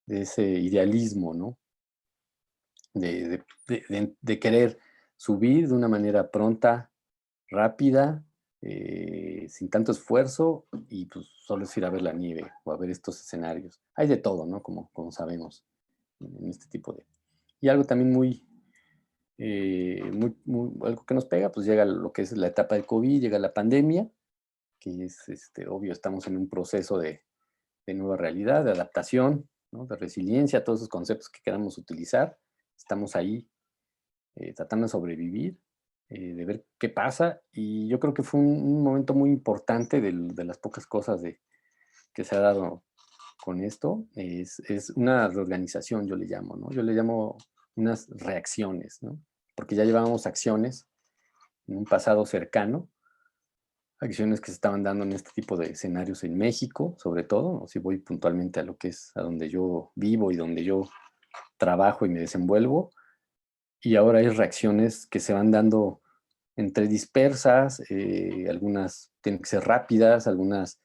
ese idealismo, ¿no? De querer subir de una manera pronta, rápida, sin tanto esfuerzo, y pues solo es ir a ver la nieve o a ver estos escenarios. Hay de todo, ¿no? Como sabemos en este tipo de... Y algo también algo que nos pega, pues llega lo que es la etapa del COVID, llega la pandemia, que es obvio, estamos en un proceso de nueva realidad, de adaptación, ¿no? De resiliencia, todos esos conceptos que queramos utilizar. Estamos ahí tratando de sobrevivir, de ver qué pasa, y yo creo que fue un momento muy importante de las pocas cosas que se ha dado con esto, es una reorganización, yo le llamo, ¿no? Yo le llamo unas reacciones, ¿no? Porque ya llevábamos acciones en un pasado cercano, acciones que se estaban dando en este tipo de escenarios en México, sobre todo, ¿no? Si voy puntualmente a lo que es a donde yo vivo y donde yo trabajo y me desenvuelvo, y ahora hay reacciones que se van dando entre dispersas, algunas tienen que ser rápidas, algunas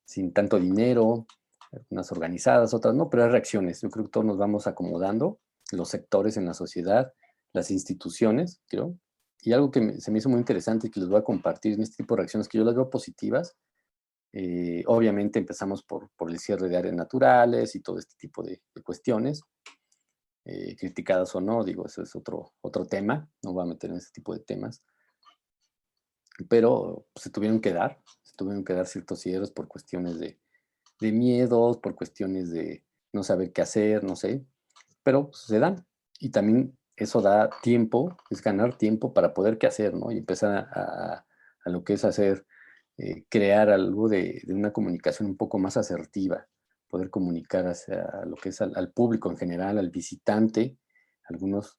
sin tanto dinero, algunas organizadas, otras no, pero hay reacciones. Yo creo que todos nos vamos acomodando, los sectores en la sociedad, las instituciones, creo. Y algo que se me hizo muy interesante y que les voy a compartir en este tipo de reacciones, que yo las veo positivas. Obviamente empezamos por el cierre de áreas naturales y todo este tipo de cuestiones. Criticadas o no, digo, eso es otro tema, no voy a meter en ese tipo de temas, pero pues, se tuvieron que dar ciertos cierres por cuestiones de miedos, por cuestiones de no saber qué hacer, no sé, pero pues, se dan. Y también eso da tiempo, es ganar tiempo para poder qué hacer, ¿no? Y empezar a lo que es hacer, crear algo de una comunicación un poco más asertiva, poder comunicar hacia lo que es al público en general, al visitante, algunas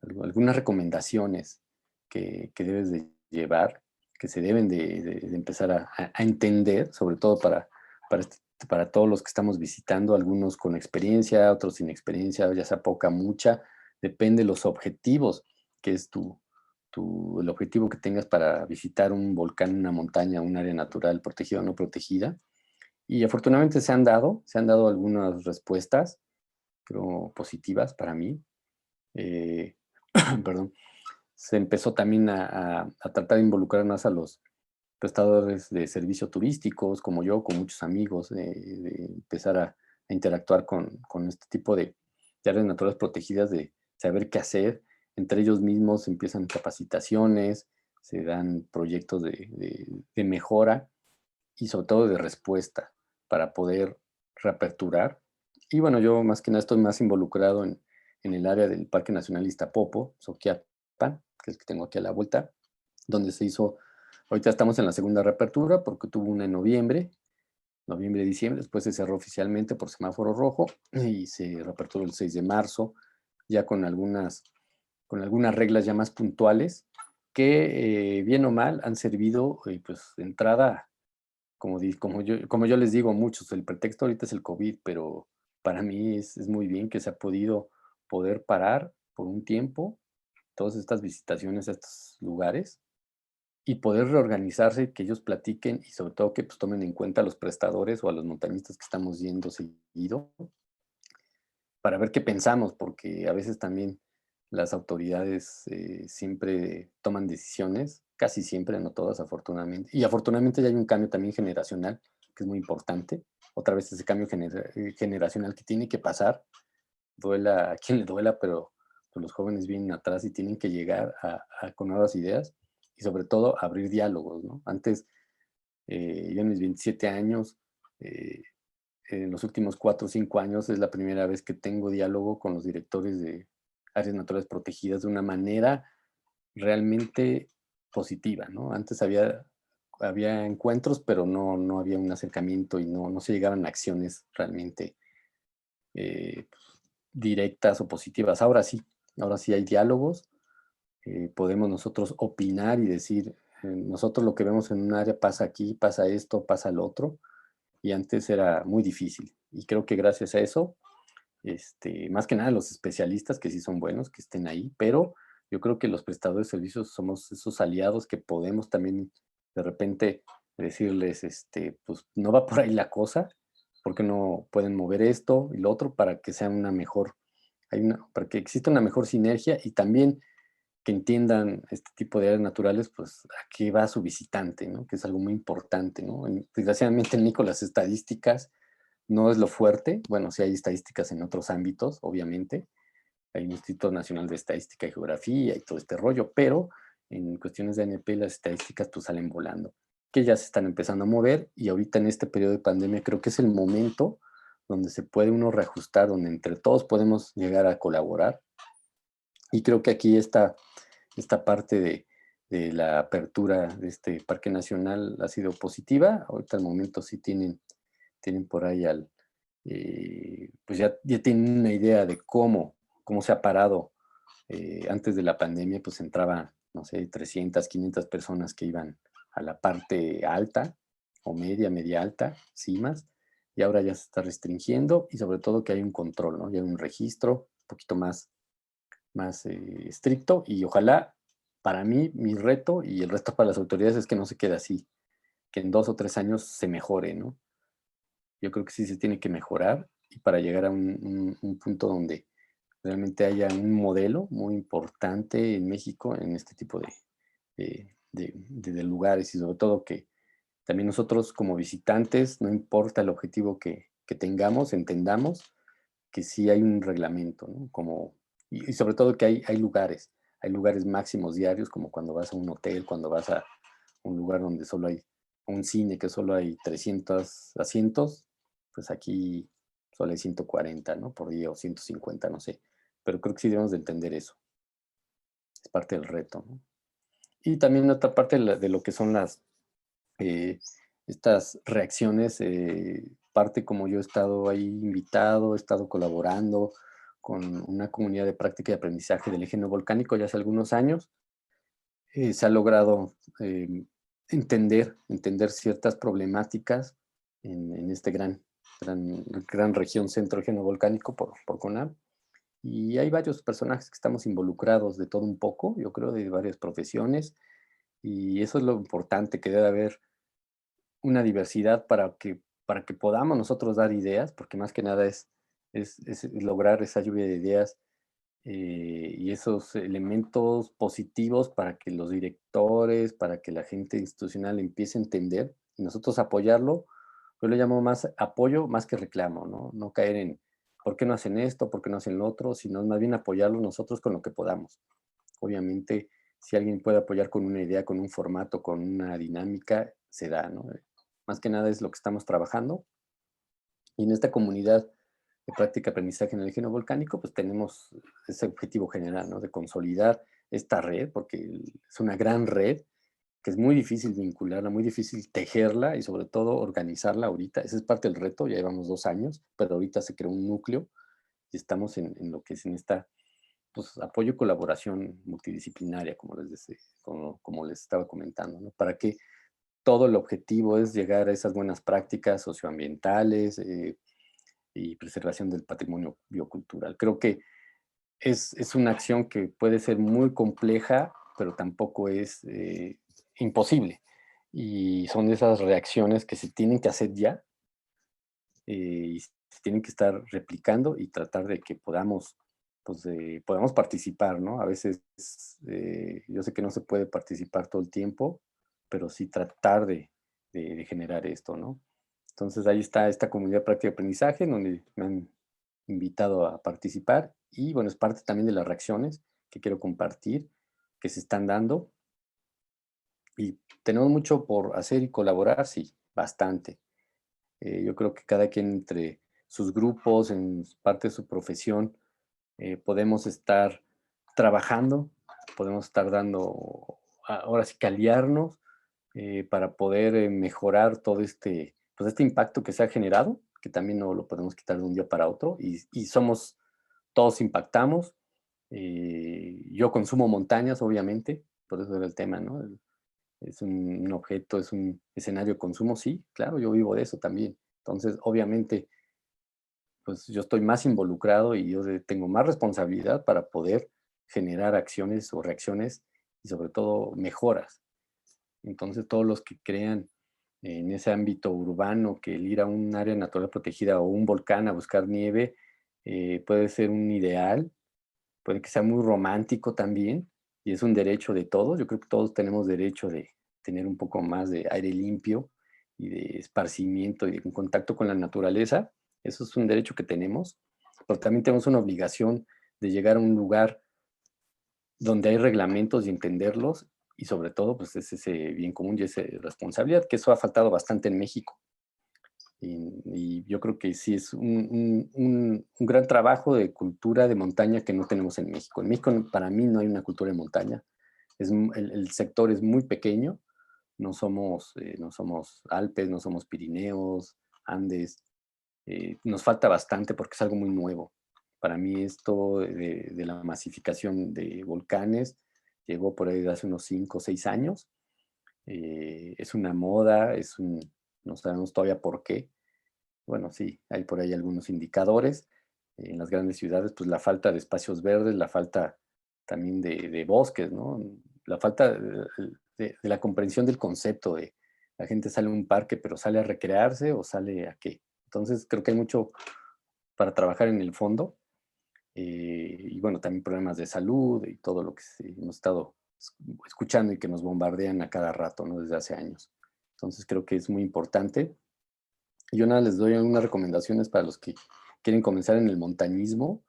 recomendaciones que debes de llevar, que se deben de empezar a entender, sobre todo para todos los que estamos visitando, algunos con experiencia, otros sin experiencia, ya sea poca, mucha, depende de los objetivos, que es el objetivo que tengas para visitar un volcán, una montaña, un área natural protegida o no protegida. Y afortunadamente se han dado algunas respuestas, creo, positivas para mí. Perdón. Se empezó también a tratar de involucrar más a los prestadores de servicios turísticos, como yo, con muchos amigos, de empezar a interactuar con este tipo de áreas naturales protegidas, de saber qué hacer. Entre ellos mismos empiezan capacitaciones, se dan proyectos de mejora y sobre todo de respuesta para poder reaperturar. Y bueno, yo más que nada estoy más involucrado en el área del Parque Nacional Iztapopo, Xochiapan, que es el que tengo aquí a la vuelta, donde se hizo. Ahorita estamos en la segunda reapertura porque tuvo una en noviembre, diciembre, después se cerró oficialmente por semáforo rojo y se reaperturó el 6 de marzo, ya con algunas reglas ya más puntuales que bien o mal han servido pues de entrada, como yo les digo a muchos, el pretexto ahorita es el COVID, pero para mí es muy bien que se ha poder parar por un tiempo todas estas visitaciones a estos lugares y poder reorganizarse, que ellos platiquen y sobre todo que pues, tomen en cuenta a los prestadores o a los montañistas que estamos yendo seguido para ver qué pensamos, porque a veces también las autoridades siempre toman decisiones, casi siempre, no todas, afortunadamente. Y afortunadamente ya hay un cambio también generacional, que es muy importante. Otra vez ese cambio generacional que tiene que pasar, duela a quien le duela, pero pues, los jóvenes vienen atrás y tienen que llegar con nuevas ideas y sobre todo abrir diálogos, ¿no? Antes, yo en mis 27 años, en los últimos 4 o 5 años es la primera vez que tengo diálogo con los directores de áreas naturales protegidas de una manera realmente positiva, ¿no? Antes había encuentros, pero no había un acercamiento y no se llegaban a acciones realmente directas o positivas. Ahora sí hay diálogos, podemos nosotros opinar y decir, nosotros lo que vemos en un área pasa aquí, pasa esto, pasa lo otro, y antes era muy difícil. Y creo que gracias a eso, más que nada los especialistas, que sí son buenos, que estén ahí, pero yo creo que los prestadores de servicios somos esos aliados que podemos también de repente decirles, pues no va por ahí la cosa, porque no pueden mover esto y lo otro para que sea una mejor, para que exista una mejor sinergia y también que entiendan este tipo de áreas naturales, pues a qué va su visitante, ¿no? Que es algo muy importante, ¿no? Desgraciadamente en México las estadísticas no es lo fuerte. Bueno, sí hay estadísticas en otros ámbitos, obviamente. Hay un Instituto Nacional de Estadística y Geografía y todo este rollo, pero en cuestiones de ANP las estadísticas pues salen volando, que ya se están empezando a mover y ahorita en este periodo de pandemia creo que es el momento donde se puede uno reajustar, donde entre todos podemos llegar a colaborar. Y creo que aquí esta parte de la apertura de este parque nacional ha sido positiva. Ahorita al momento sí tienen por ahí pues ya tienen una idea de cómo se ha parado. Antes de la pandemia, pues entraba, no sé, 300, 500 personas que iban a la parte alta o media alta, cimas, y ahora ya se está restringiendo y sobre todo que hay un control, ¿no? Ya hay un registro un poquito más estricto y ojalá, para mí, mi reto y el reto para las autoridades es que no se quede así, que en 2 o 3 años se mejore, ¿no? Yo creo que sí se tiene que mejorar y para llegar a un punto donde realmente haya un modelo muy importante en México en este tipo de lugares y sobre todo que también nosotros como visitantes, no importa el objetivo que tengamos, entendamos que sí hay un reglamento, ¿no? Y sobre todo que hay lugares máximos diarios, como cuando vas a un hotel, cuando vas a un lugar donde solo hay un cine que solo hay 300 asientos, pues aquí solo hay 140, ¿no? Por día o 150, no sé. Pero creo que sí debemos de entender eso. Es parte del reto, ¿no? Y también otra parte de lo que son eh, estas reacciones, parte como yo he estado ahí invitado, he estado colaborando con una comunidad de práctica y aprendizaje del eje no volcánico ya hace algunos años, se ha logrado entender ciertas problemáticas en este gran región centro eje no volcánico por CONAM. Y hay varios personajes que estamos involucrados de todo un poco, yo creo, de varias profesiones, y eso es lo importante, que debe haber una diversidad para que podamos nosotros dar ideas, porque más que nada es lograr esa lluvia de ideas y esos elementos positivos para que los directores, para que la gente institucional empiece a entender y nosotros apoyarlo. Yo le llamo más apoyo más que reclamo, ¿no? No caer en por qué no hacen esto, por qué no hacen lo otro, sino más bien apoyarlo nosotros con lo que podamos. Obviamente, si alguien puede apoyar con una idea, con un formato, con una dinámica, se da, ¿no? Más que nada es lo que estamos trabajando. Y en esta comunidad de práctica aprendizaje en el eje no volcánico, pues tenemos ese objetivo general, ¿no? De consolidar esta red, porque es una gran red que es muy difícil vincularla, muy difícil tejerla y sobre todo organizarla ahorita. Ese es parte del reto, ya llevamos 2 años, pero ahorita se creó un núcleo y estamos en lo que es en esta pues, apoyo y colaboración multidisciplinaria, como les estaba comentando, ¿no? Para que todo el objetivo es llegar a esas buenas prácticas socioambientales y preservación del patrimonio biocultural. Creo que es una acción que puede ser muy compleja, pero tampoco es imposible. Y son de esas reacciones que se tienen que hacer ya y se tienen que estar replicando y tratar de que podamos participar, ¿no? A veces yo sé que no se puede participar todo el tiempo, pero sí tratar de generar esto, ¿no? Entonces ahí está esta comunidad de práctica de aprendizaje donde me han invitado a participar y bueno, es parte también de las reacciones que quiero compartir, que se están dando y tenemos mucho por hacer y colaborar, sí, bastante. Yo creo que cada quien entre sus grupos, en parte de su profesión, podemos estar trabajando, podemos estar dando, ahora sí que aliarnos para poder mejorar todo pues este impacto que se ha generado, que también no lo podemos quitar de un día para otro, y todos impactamos, Yo consumo montañas, obviamente, por eso era el tema, ¿no? Es un objeto, es un escenario de consumo, sí, claro, yo vivo de eso también. Entonces, obviamente, pues yo estoy más involucrado y yo tengo más responsabilidad para poder generar acciones o reacciones y sobre todo mejoras. Entonces, todos los que crean en ese ámbito urbano que el ir a un área natural protegida o un volcán a buscar nieve puede ser un ideal, puede que sea muy romántico también, y es un derecho de todos. Yo creo que todos tenemos derecho de tener un poco más de aire limpio y de esparcimiento y de contacto con la naturaleza. Eso es un derecho que tenemos, pero también tenemos una obligación de llegar a un lugar donde hay reglamentos y entenderlos, y sobre todo, pues es ese bien común y esa responsabilidad, que eso ha faltado bastante en México. Y yo creo que sí es un gran trabajo de cultura de montaña que no tenemos en México. En México, para mí, no hay una cultura de montaña. El sector es muy pequeño. No somos Alpes, no somos Pirineos, Andes. Nos falta bastante porque es algo muy nuevo. Para mí esto de la masificación de volcanes llegó por ahí de hace unos 5 o 6 años. Es una moda, no sabemos todavía por qué. Bueno, sí, hay por ahí algunos indicadores. En las grandes ciudades, pues la falta de espacios verdes, la falta también de bosques, ¿no? La falta de la comprensión del concepto de la gente sale a un parque, pero sale a recrearse o sale a qué. Entonces, creo que hay mucho para trabajar en el fondo. Y bueno, también problemas de salud y todo lo que hemos estado escuchando y que nos bombardean a cada rato, ¿no? Desde hace años. Entonces, creo que es muy importante. Yo nada, les doy algunas recomendaciones para los que quieren comenzar en el montañismo.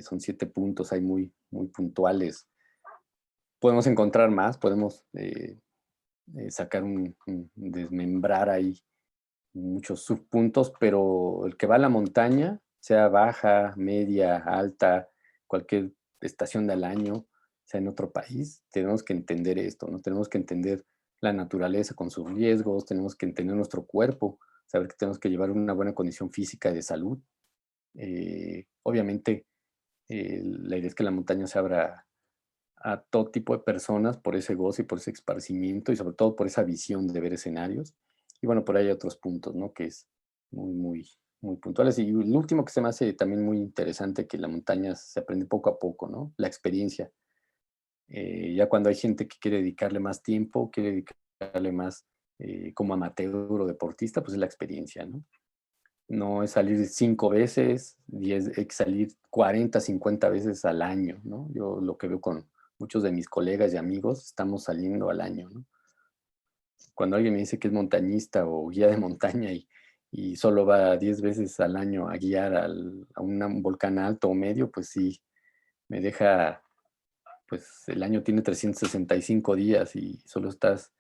Son 7 puntos, hay muy puntuales. Podemos encontrar más, podemos sacar desmembrar ahí muchos subpuntos, pero el que va a la montaña, sea baja, media, alta, cualquier estación del año, sea en otro país, tenemos que entender esto, ¿no? Tenemos que entender la naturaleza con sus riesgos, tenemos que entender nuestro cuerpo, saber que tenemos que llevar una buena condición física y de salud. Obviamente, la idea es que la montaña se abra a todo tipo de personas por ese goce y por ese esparcimiento y sobre todo por esa visión de ver escenarios. Y bueno, por ahí hay otros puntos, ¿no? Que es muy puntuales. Y el último que se me hace también muy interesante, que la montaña se aprende poco a poco, ¿no? La experiencia. Ya cuando hay gente que quiere dedicarle más tiempo, quiere dedicarle más como amateur o deportista, pues es la experiencia, ¿no? No es salir 5 veces, 10, es salir 40, 50 veces al año, ¿no? Yo lo que veo con muchos de mis colegas y amigos, estamos saliendo al año, ¿no? Cuando alguien me dice que es montañista o guía de montaña y solo va 10 veces al año a guiar a un volcán alto o medio, pues sí, me deja, pues el año tiene 365 días y solo estás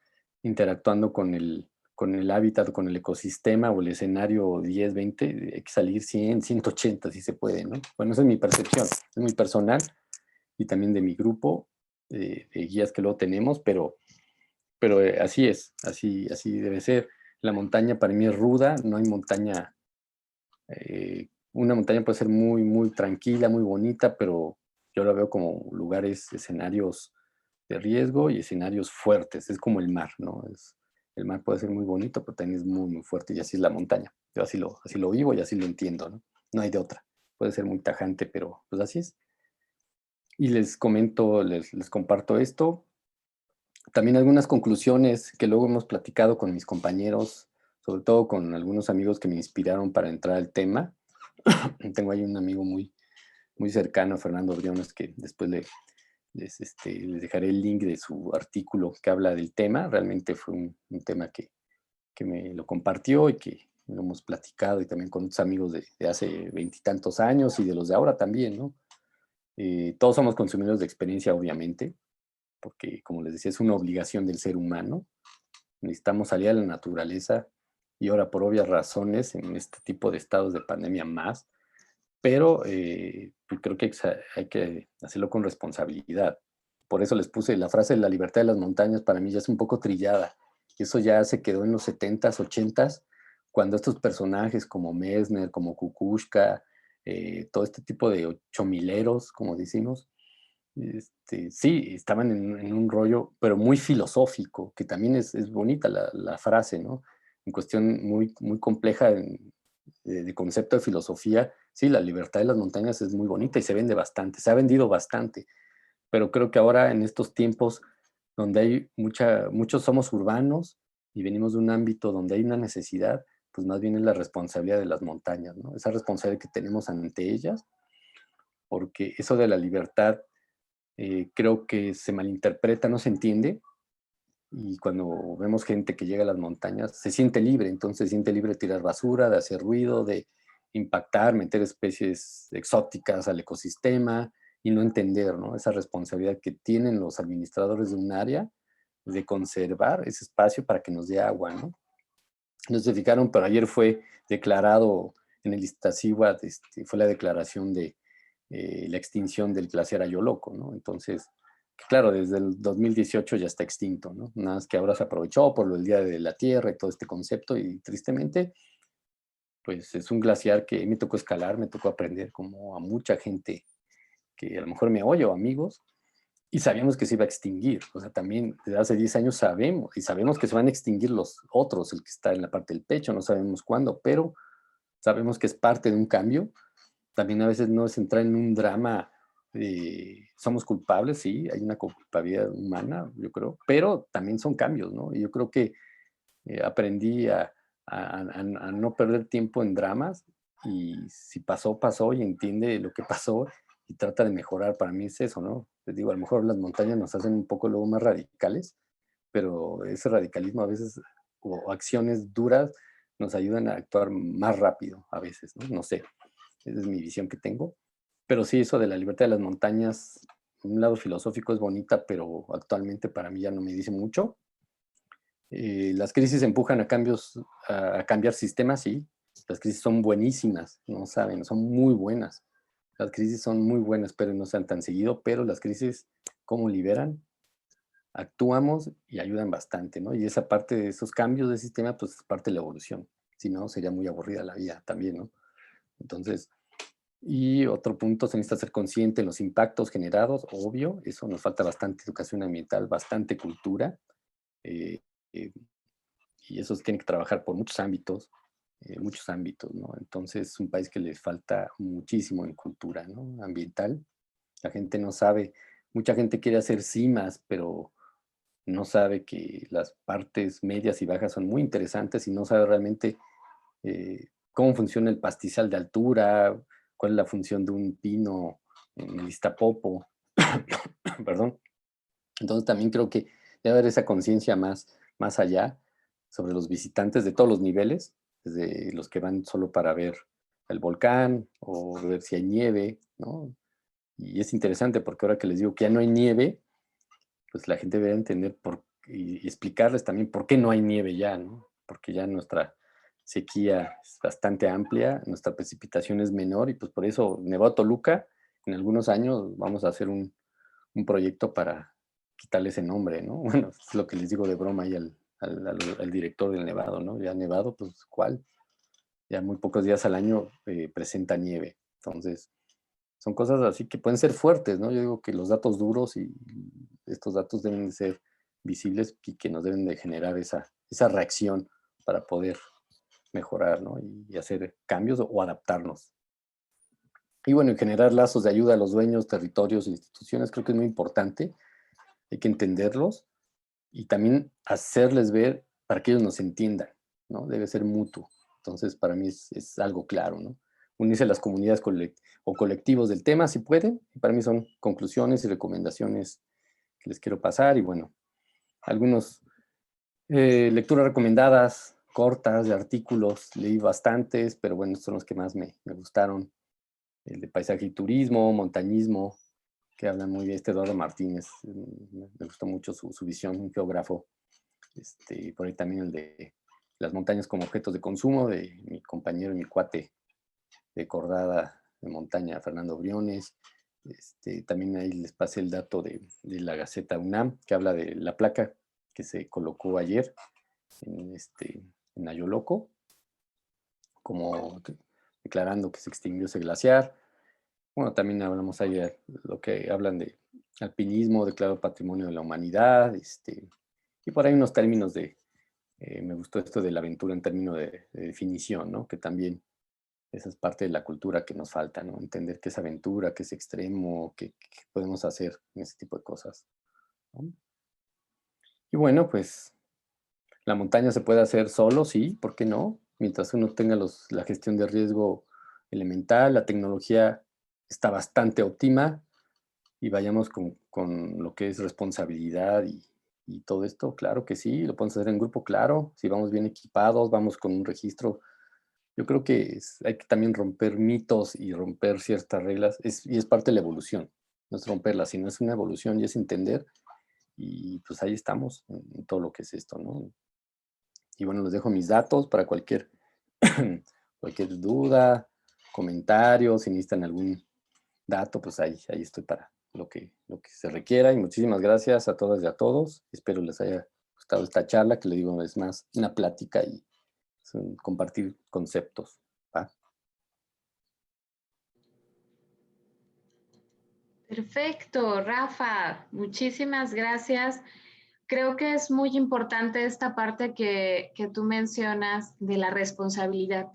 interactuando con el hábitat, con el ecosistema o el escenario 10, 20, hay que salir 100, 180 si se puede, ¿no? Bueno, esa es mi percepción, es muy personal y también de mi grupo de guías que luego tenemos, pero así es, así debe ser. La montaña para mí es ruda, no hay montaña, una montaña puede ser muy tranquila, muy bonita, pero yo la veo como lugares, escenarios de riesgo y escenarios fuertes, es como el mar, ¿no? El mar puede ser muy bonito, pero también es muy fuerte y así es la montaña. Yo así lo vivo y así lo entiendo, ¿no? No hay de otra. Puede ser muy tajante, pero pues así es. Y les comento, les comparto esto. También algunas conclusiones que luego hemos platicado con mis compañeros, sobre todo con algunos amigos que me inspiraron para entrar al tema. Tengo ahí un amigo muy cercano, Fernando Briones, que después les dejaré el link de su artículo que habla del tema. Realmente fue un tema que me lo compartió y que lo hemos platicado y también con otros amigos de hace 20 y tantos años y de los de ahora también, ¿no? Todos somos consumidores de experiencia, obviamente, porque, como les decía, es una obligación del ser humano. Necesitamos salir a la naturaleza y ahora por obvias razones en este tipo de estados de pandemia más, pero pues creo que hay que hacerlo con responsabilidad. Por eso les puse la frase de la libertad de las montañas, para mí ya es un poco trillada. Eso ya se quedó en los 70s, 80s, cuando estos personajes como Messner, como Kukushka, todo este tipo de 8000eros, como decimos, sí, estaban en un rollo, pero muy filosófico, que también es bonita la frase, ¿no? En cuestión muy, muy compleja de concepto de filosofía, sí, la libertad de las montañas es muy bonita y se vende bastante, se ha vendido bastante, pero creo que ahora en estos tiempos donde hay muchos somos urbanos y venimos de un ámbito donde hay una necesidad, pues más bien es la responsabilidad de las montañas, ¿no? Esa responsabilidad que tenemos ante ellas, porque eso de la libertad creo que se malinterpreta, no se entiende, y cuando vemos gente que llega a las montañas, se siente libre, entonces se siente libre de tirar basura, de hacer ruido, de impactar, meter especies exóticas al ecosistema y no entender, ¿no? Esa responsabilidad que tienen los administradores de un área de conservar ese espacio para que nos dé agua, ¿no? No se fijaron, pero ayer fue declarado en el Iztaccíhuatl, fue la declaración de la extinción del glaciar Ayoloco, ¿no? Entonces, claro, desde el 2018 ya está extinto, ¿no? Nada más que ahora se aprovechó por el Día de la Tierra y todo este concepto y tristemente, pues es un glaciar que me tocó escalar, me tocó aprender como a mucha gente que a lo mejor me oye o amigos, y sabíamos que se iba a extinguir. O sea, también desde hace 10 años sabemos, y sabemos que se van a extinguir los otros, el que está en la parte del pecho, no sabemos cuándo, pero sabemos que es parte de un cambio. También a veces no es entrar en un drama, somos culpables, sí, hay una culpabilidad humana, yo creo, pero también son cambios, ¿no? Y yo creo que aprendí a no perder tiempo en dramas y si pasó, pasó y entiende lo que pasó y trata de mejorar. Para mí es eso, ¿no? Les digo, a lo mejor las montañas nos hacen un poco luego más radicales, pero ese radicalismo a veces o acciones duras nos ayudan a actuar más rápido a veces, ¿no? No sé, esa es mi visión que tengo. Pero sí, eso de la libertad de las montañas, un lado filosófico es bonita, pero actualmente para mí ya no me dice mucho. Las crisis empujan a cambiar sistemas, sí. Las crisis son buenísimas, no saben, son muy buenas. Las crisis son muy buenas, pero no sean tan seguido, pero las crisis, ¿cómo liberan? Actuamos y ayudan bastante, ¿no? Y esa parte de esos cambios de sistema, pues es parte de la evolución. Si no, sería muy aburrida la vida también, ¿no? Entonces, y otro punto, se necesita ser consciente de los impactos generados, obvio, eso nos falta bastante educación ambiental, bastante cultura. Eh, eh, y eso tiene que trabajar por muchos ámbitos, ¿no? Entonces es un país que les falta muchísimo en cultura, ¿no? Ambiental. La gente no sabe, mucha gente quiere hacer cimas, pero no sabe que las partes medias y bajas son muy interesantes y no sabe realmente cómo funciona el pastizal de altura, cuál es la función de un pino en el Iztapopo, perdón. Entonces también creo que debe haber esa conciencia más allá sobre los visitantes de todos los niveles, desde los que van solo para ver el volcán o ver si hay nieve, ¿no? Y es interesante porque ahora que les digo que ya no hay nieve, pues la gente debe entender y explicarles también por qué no hay nieve ya, ¿no? Porque ya nuestra sequía es bastante amplia, nuestra precipitación es menor y pues por eso Nevado Toluca, en algunos años vamos a hacer un proyecto para quitarle ese nombre, ¿no? Bueno, es lo que les digo de broma ahí al director del Nevado, ¿no? Ya Nevado, pues, ¿cuál? Ya muy pocos días al año presenta nieve. Entonces, son cosas así que pueden ser fuertes, ¿no? Yo digo que los datos duros y estos datos deben de ser visibles y que nos deben de generar esa reacción para poder mejorar, ¿no? Y hacer cambios o adaptarnos. Y bueno, y generar lazos de ayuda a los dueños, territorios e instituciones, creo que es muy importante. Hay que entenderlos y también hacerles ver para que ellos nos entiendan, ¿no? Debe ser mutuo. Entonces, para mí es algo claro, ¿no? Unirse a las comunidades o colectivos del tema, si pueden. Y para mí son conclusiones y recomendaciones que les quiero pasar. Y bueno, algunos lecturas recomendadas, cortas, de artículos. Leí bastantes, pero bueno, estos son los que más me gustaron. El de paisaje y turismo, montañismo, que habla muy bien Eduardo Martínez. Me gustó mucho su visión, un geógrafo. Por ahí también el de las montañas como objetos de consumo, de mi compañero y mi cuate de Cordada de Montaña, Fernando Briones. También ahí les pasé el dato de la Gaceta UNAM, que habla de la placa que se colocó ayer en Ayoloco, como declarando que se extinguió ese glaciar. Bueno, también hablamos ahí de lo que hablan de alpinismo, declarado Patrimonio de la Humanidad, y por ahí unos términos me gustó esto de la aventura en términos de definición, ¿no? Que también esa es parte de la cultura que nos falta, ¿no? Entender qué es aventura, qué es extremo, qué podemos hacer en ese tipo de cosas, ¿no? Y bueno, pues la montaña se puede hacer solo, sí, ¿por qué no? Mientras uno tenga la gestión de riesgo elemental, la tecnología está bastante óptima y vayamos con lo que es responsabilidad y todo esto, claro que sí, lo podemos hacer en grupo, claro, si vamos bien equipados, vamos con un registro. Yo creo que hay que también romper mitos y romper ciertas reglas, y es parte de la evolución, no es romperlas, sino es una evolución y es entender, y pues ahí estamos en todo lo que es esto, ¿no? Y bueno, les dejo mis datos para cualquier duda, comentario, si necesitan algún dato, pues ahí estoy para lo que se requiera. Y muchísimas gracias a todas y a todos. Espero les haya gustado esta charla, que le digo, es más una plática y es compartir conceptos, ¿va? Perfecto, Rafa, muchísimas gracias. Creo que es muy importante esta parte que tú mencionas de la responsabilidad.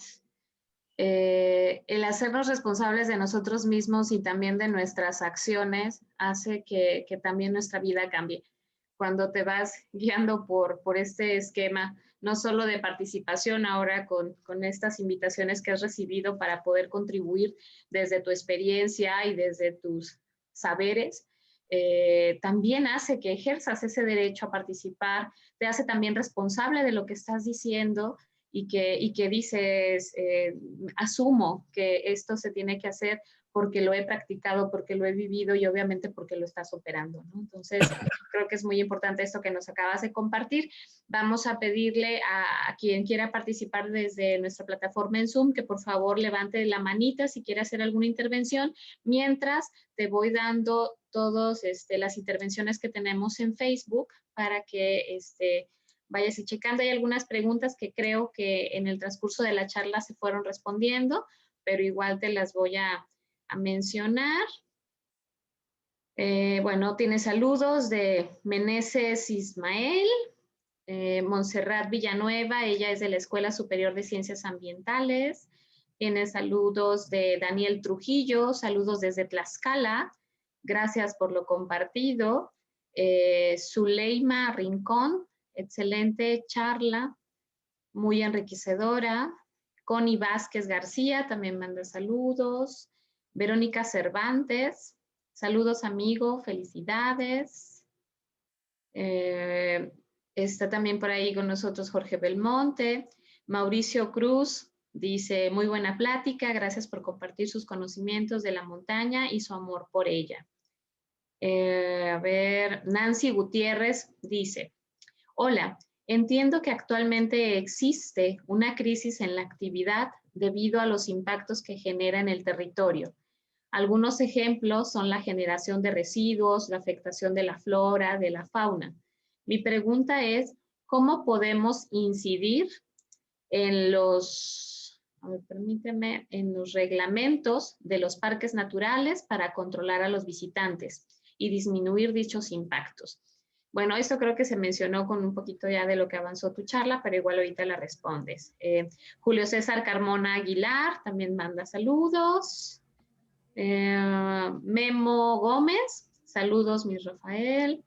El hacernos responsables de nosotros mismos y también de nuestras acciones hace que también nuestra vida cambie. Cuando te vas guiando por este esquema, no solo de participación ahora con estas invitaciones que has recibido para poder contribuir desde tu experiencia y desde tus saberes, también hace que ejerzas ese derecho a participar, te hace también responsable de lo que estás diciendo y que dices, asumo que esto se tiene que hacer porque lo he practicado, porque lo he vivido y obviamente porque lo estás operando, ¿no? Entonces, creo que es muy importante esto que nos acabas de compartir. Vamos a pedirle a quien quiera participar desde nuestra plataforma en Zoom que por favor levante la manita si quiere hacer alguna intervención, mientras te voy dando todas las intervenciones que tenemos en Facebook para que vayas checando. Hay algunas preguntas que creo que en el transcurso de la charla se fueron respondiendo, pero igual te las voy a mencionar. Bueno, tiene saludos de Meneses Ismael, Montserrat Villanueva, ella es de la Escuela Superior de Ciencias Ambientales. Tiene saludos de Daniel Trujillo, saludos desde Tlaxcala, gracias por lo compartido. Zuleima Rincón, excelente charla, muy enriquecedora. Connie Vázquez García también manda saludos. Verónica Cervantes, saludos amigo, felicidades. Está también por ahí con nosotros Jorge Belmonte. Mauricio Cruz dice, muy buena plática, gracias por compartir sus conocimientos de la montaña y su amor por ella. A ver, Nancy Gutiérrez dice, hola, entiendo que actualmente existe una crisis en la actividad debido a los impactos que genera en el territorio. Algunos ejemplos son la generación de residuos, la afectación de la flora, de la fauna. Mi pregunta es, ¿cómo podemos incidir en en los reglamentos de los parques naturales para controlar a los visitantes y disminuir dichos impactos? Bueno, esto creo que se mencionó con un poquito ya de lo que avanzó tu charla, pero igual ahorita la respondes. Julio César Carmona Aguilar también manda saludos. Memo Gómez, saludos mi Rafael.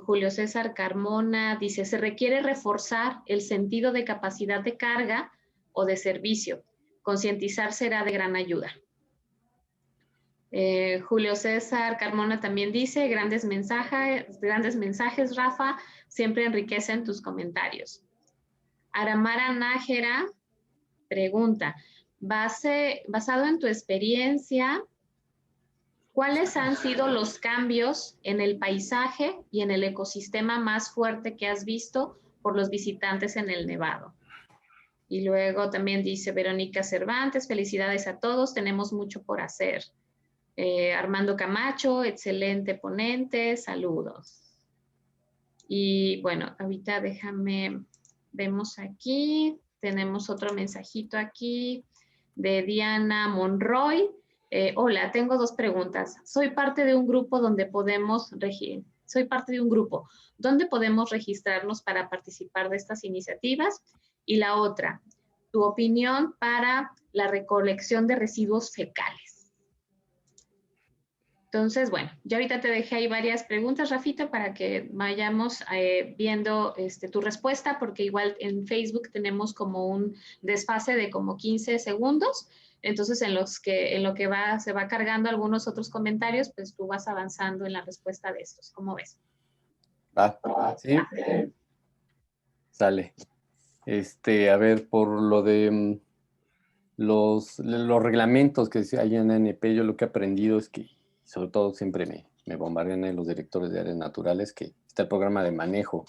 Julio César Carmona dice, se requiere reforzar el sentido de capacidad de carga o de servicio. Concientizar será de gran ayuda. Julio César Carmona también dice, grandes mensajes, Rafa, siempre enriquecen tus comentarios. Aramara Nájera pregunta, basado en tu experiencia, ¿cuáles han sido los cambios en el paisaje y en el ecosistema más fuerte que has visto por los visitantes en el Nevado? Y luego también dice Verónica Cervantes, felicidades a todos, tenemos mucho por hacer. Armando Camacho, excelente ponente, saludos. Y bueno, ahorita vemos aquí, tenemos otro mensajito aquí. de Diana Monroy. Hola, tengo 2 preguntas. Soy parte de un grupo donde podemos registrarnos para participar de estas iniciativas. Y la otra, tu opinión para la recolección de residuos fecales. Entonces, bueno, ya ahorita te dejé ahí varias preguntas, Rafita, para que vayamos viendo tu respuesta, porque igual en Facebook tenemos como un desfase de como 15 segundos. Entonces, en lo que se va cargando algunos otros comentarios, pues tú vas avanzando en la respuesta de estos. ¿Cómo ves? Sí, sale. A ver, por lo de los reglamentos que hay en ANP, yo lo que he aprendido es que, sobre todo siempre me bombardean ahí los directores de áreas naturales, que está el programa de manejo.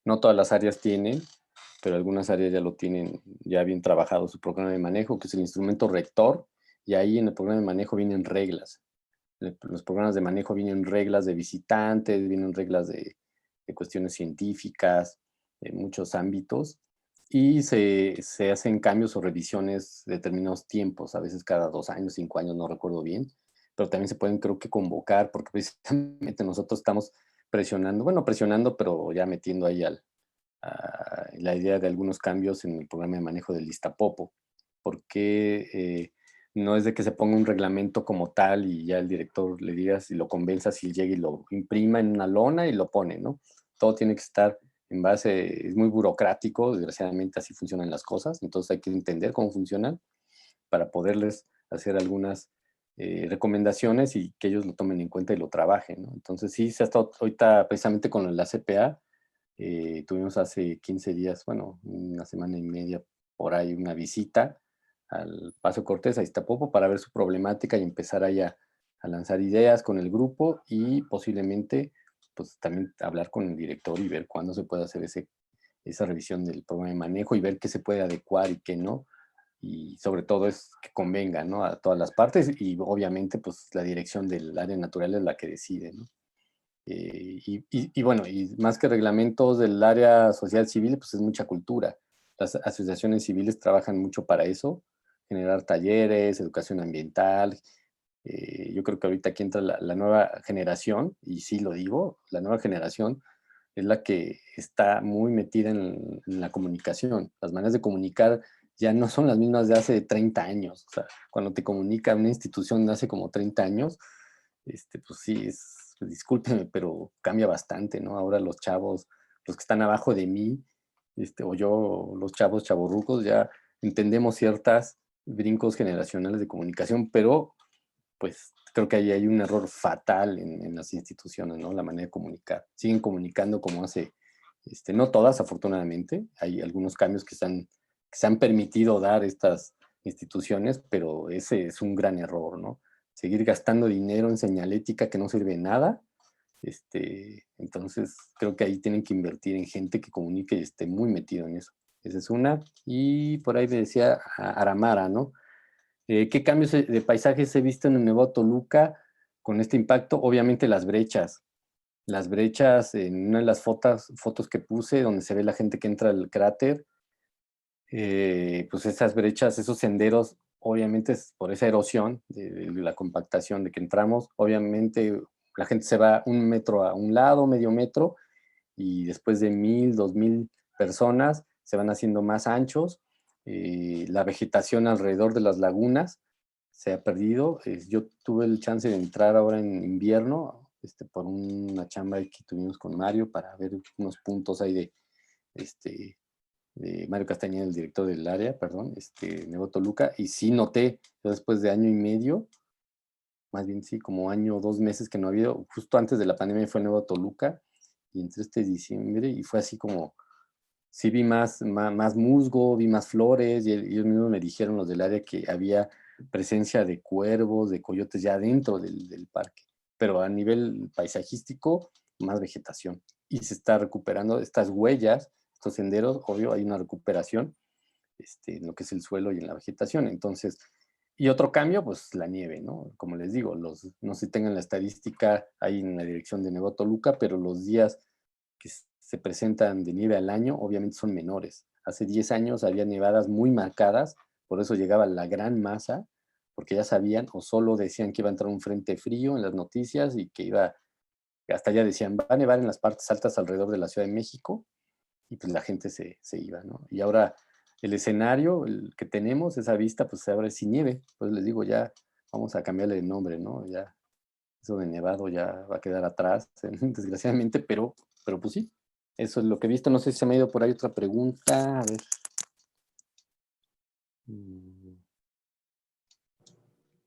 No todas las áreas tienen, pero algunas áreas ya lo tienen ya bien trabajado su programa de manejo, que es el instrumento rector, y ahí en el programa de manejo vienen reglas. Los programas de manejo vienen reglas de visitantes, vienen reglas de cuestiones científicas, de muchos ámbitos, y se hacen cambios o revisiones de determinados tiempos, a veces cada 2 años, 5 años, no recuerdo bien, pero también se pueden, creo que, convocar, porque precisamente nosotros estamos presionando, pero ya metiendo ahí la idea de algunos cambios en el programa de manejo del Listapopo, porque no es de que se ponga un reglamento como tal y ya el director le digas y lo convenza si llega y lo imprima en una lona y lo pone, ¿no? Todo tiene que estar en base, es muy burocrático, desgraciadamente así funcionan las cosas, entonces hay que entender cómo funcionan para poderles hacer algunas recomendaciones y que ellos lo tomen en cuenta y lo trabajen, ¿no? Entonces sí, se ha estado ahorita precisamente con la CPA, tuvimos hace 15 días, bueno, una semana y media por ahí, una visita al Paso Cortés, a Iztapopo, para ver su problemática y empezar ahí a lanzar ideas con el grupo y posiblemente pues también hablar con el director y ver cuándo se puede hacer esa revisión del programa de manejo y ver qué se puede adecuar y qué no. Y sobre todo es que convenga, ¿no?, a todas las partes y obviamente pues la dirección del área natural es la que decide, ¿no? Y bueno, y más que reglamentos del área social civil, pues es mucha cultura. Las asociaciones civiles trabajan mucho para eso, generar talleres, educación ambiental. Yo creo que ahorita aquí entra la nueva generación, y sí lo digo, la nueva generación es la que está muy metida en la comunicación. Las maneras de comunicar ya no son las mismas de hace 30 años. O sea, cuando te comunica una institución de hace como 30 años, pues sí, discúlpeme, pero cambia bastante, ¿no? Ahora los chavos, los que están abajo de mí, o yo, los chavos chavorrucos, ya entendemos ciertas brincos generacionales de comunicación, pero pues creo que ahí hay un error fatal en las instituciones, ¿no? La manera de comunicar. Siguen comunicando como hace, no todas, afortunadamente. Hay algunos cambios que se han permitido dar estas instituciones, pero ese es un gran error, ¿no? Seguir gastando dinero en señalética que no sirve de nada. Entonces, creo que ahí tienen que invertir en gente que comunique y esté muy metido en eso. Esa es una. Y por ahí me decía Aramara, ¿no? ¿Qué cambios de paisajes he visto en el Nuevo Toluca con este impacto? Obviamente las brechas. Las brechas, en una de las fotos que puse, donde se ve la gente que entra al cráter, pues esas brechas, esos senderos, obviamente es por esa erosión de la compactación de que entramos, obviamente la gente se va 1 metro a un lado, medio metro, y después de 1,000, 2,000 personas se van haciendo más anchos. La vegetación alrededor de las lagunas se ha perdido. Yo tuve el chance de entrar ahora en invierno, por una chamba que tuvimos con Mario para ver unos puntos ahí de Mario Castañeda, el director del área, perdón, Nuevo Toluca, y sí noté, yo después de año y medio, más bien sí, como año o 2 meses que no ha habido, justo antes de la pandemia fue Nuevo Toluca, y entré diciembre y fue así como, sí vi más musgo, vi más flores, y ellos mismos me dijeron, los del área, que había presencia de cuervos, de coyotes ya dentro del parque, pero a nivel paisajístico, más vegetación, y se está recuperando estas huellas, estos senderos, obvio, hay una recuperación en lo que es el suelo y en la vegetación. Entonces, y otro cambio, pues la nieve, ¿no? Como les digo, no sé si tengan la estadística ahí en la dirección de Nuevo Toluca, pero los días que se presentan de nieve al año, obviamente son menores. Hace 10 años había nevadas muy marcadas por eso llegaba la gran masa, porque ya sabían o solo decían que iba a entrar un frente frío en las noticias y que iba, hasta ya decían, va a nevar en las partes altas alrededor de la Ciudad de México, y pues la gente se iba, ¿no? Y ahora el escenario, el que tenemos, esa vista, pues ahora es sin nieve, pues les digo, ya vamos a cambiarle de nombre, ¿no? Ya eso de nevado ya va a quedar atrás, desgraciadamente, pero pues sí, eso es lo que he visto. No sé si se me ha ido por ahí otra pregunta, a ver.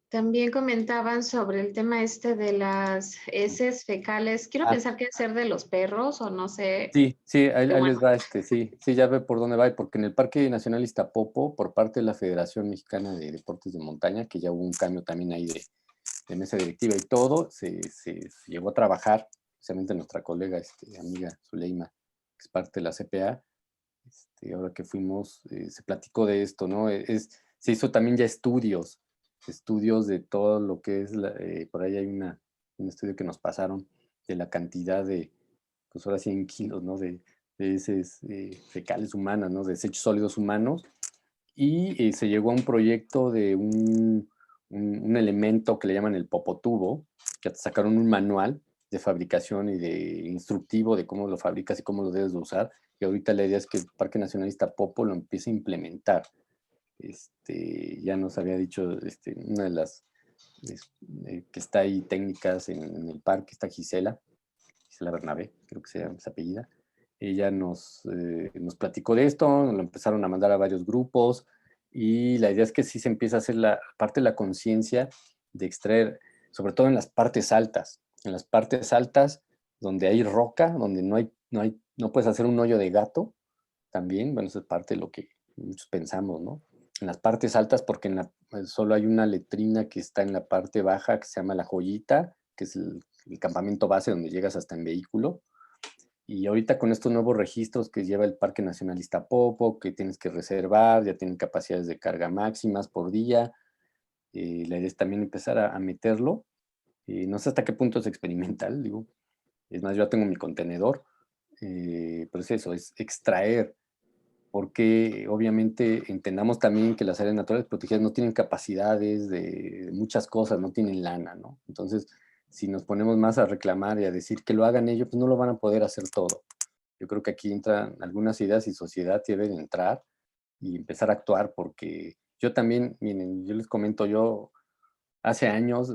También comentaban sobre el tema este de las heces fecales. Quiero pensar que es ser de los perros o no sé. Sí, ahí Pero bueno. les va sí, ya ve por dónde va, porque en el Parque Nacional Iztapopo, por parte de la Federación Mexicana de Deportes de Montaña, que ya hubo un cambio también ahí de mesa directiva y todo, se llegó a trabajar, especialmente nuestra colega, amiga Zuleima, que es parte de la CPA, ahora que fuimos, se platicó de esto, ¿no? Se hizo también ya estudios de todo lo que es, por ahí hay un estudio que nos pasaron de la cantidad de, pues ahora 100 kilos, ¿no? De heces fecales humanas, ¿no? De desechos sólidos humanos. Y se llegó a un proyecto de un elemento que le llaman el popotubo, que sacaron un manual de fabricación y de instructivo de cómo lo fabricas y cómo lo debes de usar. Y ahorita la idea es que el Parque Nacional Iztapopo lo empiece a implementar. Ya nos había dicho una de las que está ahí técnicas en el parque, está Gisela Bernabé, creo que se llama esa apellida. Ella nos platicó de esto, nos lo empezaron a mandar a varios grupos y la idea es que sí se empieza a hacer la parte de la conciencia de extraer, sobre todo en las partes altas. En las partes altas donde hay roca, donde no puedes hacer un hoyo de gato, también, bueno, eso es parte de lo que muchos pensamos, ¿no? En las partes altas, porque solo hay una letrina que está en la parte baja que se llama La Joyita, que es el campamento base donde llegas hasta en vehículo. Y ahorita con estos nuevos registros que lleva el Parque Nacional Iztapopo, que tienes que reservar, ya tienen capacidades de carga máximas por día. La idea es también empezar a meterlo. No sé hasta qué punto es experimental, digo. Es más, yo ya tengo mi contenedor. Pero es eso, es extraer, porque obviamente entendamos también que las áreas naturales protegidas no tienen capacidades de muchas cosas, no tienen lana, ¿no? Entonces, si nos ponemos más a reclamar y a decir que lo hagan ellos, pues no lo van a poder hacer todo. Yo creo que aquí entran algunas ideas y sociedad deben entrar y empezar a actuar, porque yo también, miren, yo les comento, yo hace años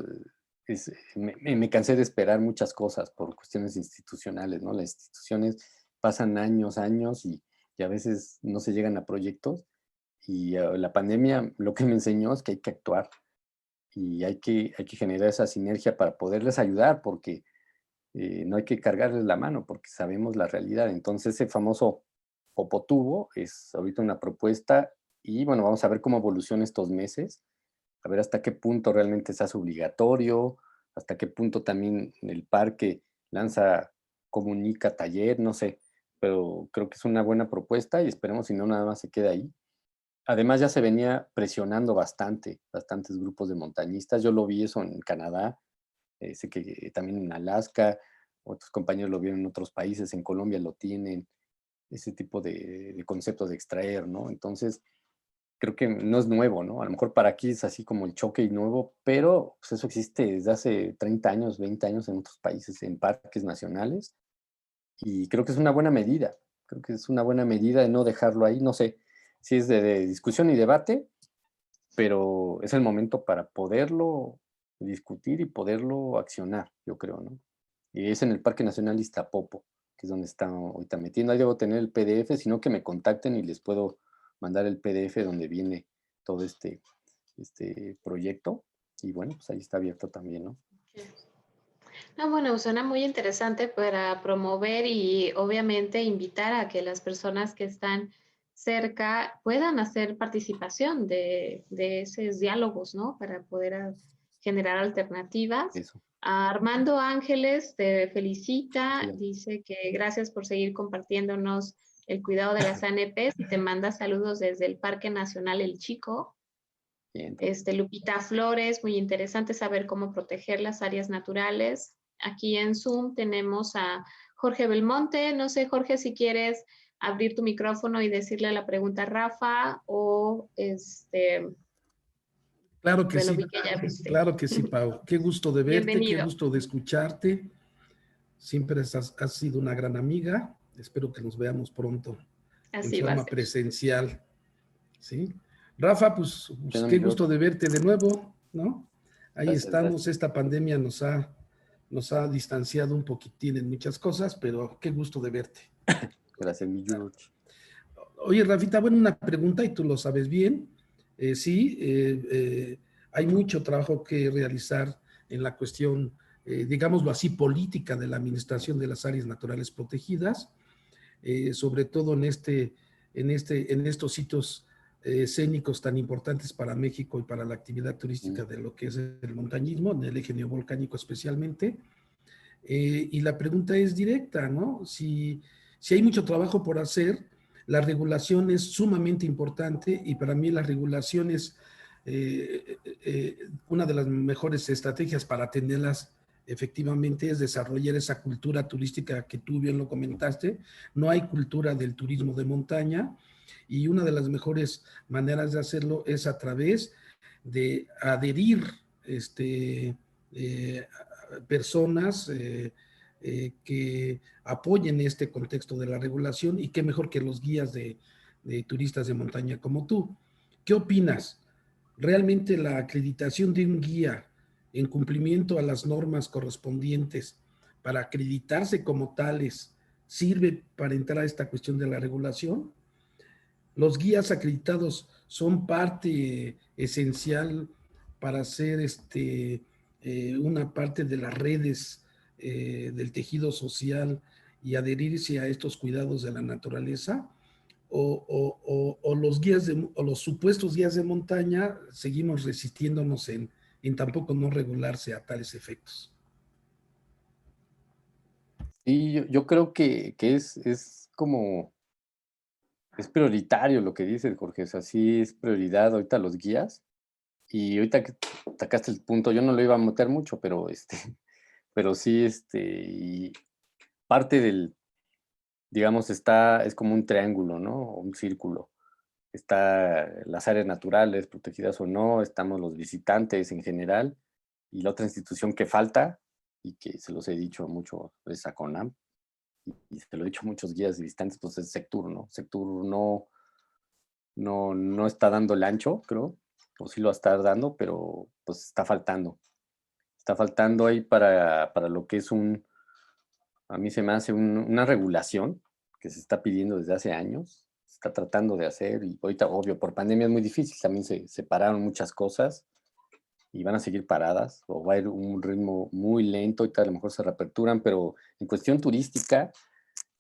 me cansé de esperar muchas cosas por cuestiones institucionales, ¿no? Las instituciones pasan años y a veces no se llegan a proyectos. Y la pandemia lo que me enseñó es que hay que actuar y hay que generar esa sinergia para poderles ayudar, porque no hay que cargarles la mano, porque sabemos la realidad. Entonces, ese famoso popotubo es ahorita una propuesta y bueno, vamos a ver cómo evoluciona estos meses, a ver hasta qué punto realmente se hace obligatorio, hasta qué punto también el parque lanza, comunica taller, no sé, pero creo que es una buena propuesta y esperemos si no nada más se queda ahí. Además ya se venía presionando bastantes grupos de montañistas. Yo lo vi eso en Canadá, sé que también en Alaska, otros compañeros lo vieron en otros países, en Colombia lo tienen, ese tipo de conceptos de extraer, ¿no? Entonces, creo que no es nuevo, ¿no? A lo mejor para aquí es así como el choque y nuevo, pero pues eso existe desde hace 30 años, 20 años en otros países, en parques nacionales, y creo que es una buena medida. Creo que es una buena medida de no dejarlo ahí. No sé si es de discusión y debate, pero es el momento para poderlo discutir y poderlo accionar, yo creo, ¿no? Y es en el Parque Nacional Iztapopo, que es donde están ahorita metiendo. Ahí debo tener el PDF, sino que me contacten y les puedo mandar el PDF donde viene todo este proyecto. Y bueno, pues ahí está abierto también, ¿no? No, bueno, suena muy interesante para promover y obviamente invitar a que las personas que están cerca puedan hacer participación de esos diálogos, ¿no? Para poder generar alternativas. Eso. Armando Ángeles te felicita, Sí. dice que gracias por seguir compartiéndonos el cuidado de las ANPs y te manda saludos desde el Parque Nacional El Chico. Bien. Lupita Flores, muy interesante saber cómo proteger las áreas naturales. Aquí en Zoom tenemos a Jorge Belmonte. No sé, Jorge, si quieres abrir tu micrófono y decirle la pregunta a Rafa o Claro que bueno, sí, vi que ya viste. claro que sí, Pau. Qué gusto de verte, qué Bienvenido. gusto de escucharte. Siempre has sido una gran amiga. Espero que nos veamos pronto en Así va a forma ser. presencial. ¿Sí? Rafa, pues Bueno, qué yo- gusto de verte de nuevo, ¿no? Ahí Gracias, estamos. gracias. Esta pandemia nos ha distanciado un poquitín en muchas cosas, pero qué gusto de verte. Gracias, mi George. Oye, Rafita, bueno, una pregunta y tú lo sabes bien. Sí, hay mucho trabajo que realizar en la cuestión, digámoslo así, política de la administración de las áreas naturales protegidas, sobre todo en estos sitios escénicos tan importantes para México y para la actividad turística de lo que es el montañismo, en el eje neovolcánico especialmente. Y la pregunta es directa, ¿no? Si hay mucho trabajo por hacer, la regulación es sumamente importante y para mí la regulación es una de las mejores estrategias para atenderlas efectivamente es desarrollar esa cultura turística que tú bien lo comentaste. No hay cultura del turismo de montaña y una de las mejores maneras de hacerlo es a través de adherir eh, personas que apoyen este contexto de la regulación y qué mejor que los guías de turistas de montaña como tú. ¿Qué opinas? ¿Realmente la acreditación de un guía en cumplimiento a las normas correspondientes para acreditarse como tales sirve para entrar a esta cuestión de la regulación? Los guías acreditados son parte esencial para hacer una parte de las redes del tejido social y adherirse a estos cuidados de la naturaleza, o los guías o los supuestos guías de montaña seguimos resistiéndonos en tampoco no regularse a tales efectos. Y yo creo que es como, es prioritario lo que dices, Jorge, o sea, sí es prioridad ahorita los guías. Y ahorita que sacaste el punto, yo no lo iba a meter mucho, pero pero sí, y parte del, digamos, es como un triángulo, ¿no? O un círculo. Está las áreas naturales, protegidas o no, estamos los visitantes en general, y la otra institución que falta, y que se los he dicho mucho, es a CONAM, y se lo he dicho a muchos guías y visitantes, pues es Sectur, ¿no? Sectur no está dando el ancho, creo, o sí lo va a estar dando, pero pues está faltando. Está faltando ahí para lo que es a mí se me hace una regulación que se está pidiendo desde hace años, se está tratando de hacer, y ahorita, obvio, por pandemia es muy difícil, también se pararon muchas cosas y van a seguir paradas, o va a ir un ritmo muy lento, ahorita a lo mejor se reaperturan, pero en cuestión turística,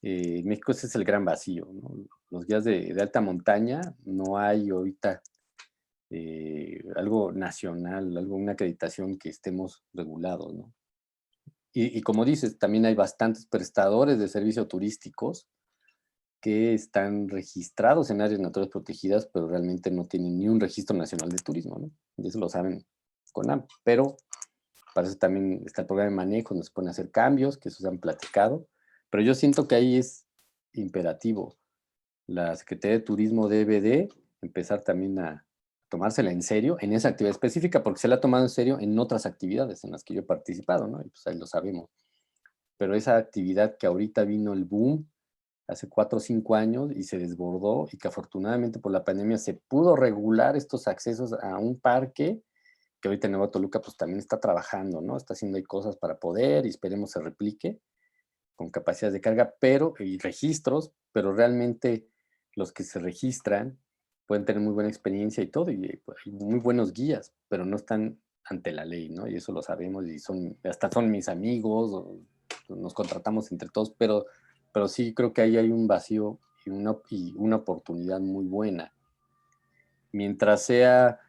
en México ese es el gran vacío, ¿no? Los guías de alta montaña, no hay ahorita algo nacional, una acreditación que estemos regulados, ¿no? Y como dices, también hay bastantes prestadores de servicios turísticos que están registrados en áreas naturales protegidas, pero realmente no tienen ni un registro nacional de turismo, ¿no? Y eso lo saben CONAM, pero para eso también está el programa de manejo, donde se pueden hacer cambios, que eso se han platicado, pero yo siento que ahí es imperativo. La Secretaría de Turismo debe de empezar también a tomársela en serio en esa actividad específica, porque se la ha tomado en serio en otras actividades en las que yo he participado, ¿no? Y pues ahí lo sabemos. Pero esa actividad que ahorita vino el boom hace 4 o 5 años y se desbordó, y que afortunadamente por la pandemia se pudo regular estos accesos a un parque que ahorita en Nueva Toluca pues también está trabajando, ¿no? Está haciendo ahí cosas para poder, y esperemos se replique con capacidades de carga, y registros, pero realmente los que se registran pueden tener muy buena experiencia y todo, y pues, hay muy buenos guías, pero no están ante la ley, ¿no? Y eso lo sabemos, y hasta son mis amigos, nos contratamos entre todos, pero sí creo que ahí hay un vacío y una oportunidad muy buena. Mientras sea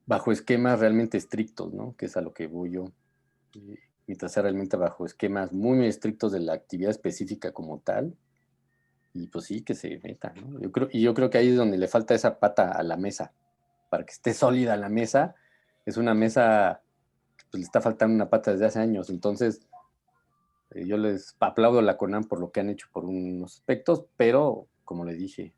bajo esquemas realmente estrictos, ¿no? Que es a lo que voy yo. Mientras sea realmente bajo esquemas muy, muy estrictos de la actividad específica como tal, y pues sí, que se meta, ¿no? Yo creo que ahí es donde le falta esa pata a la mesa, para que esté sólida la mesa. Es una mesa que pues, le está faltando una pata desde hace años, entonces yo les aplaudo a la CONAM por lo que han hecho por unos aspectos, pero como le dije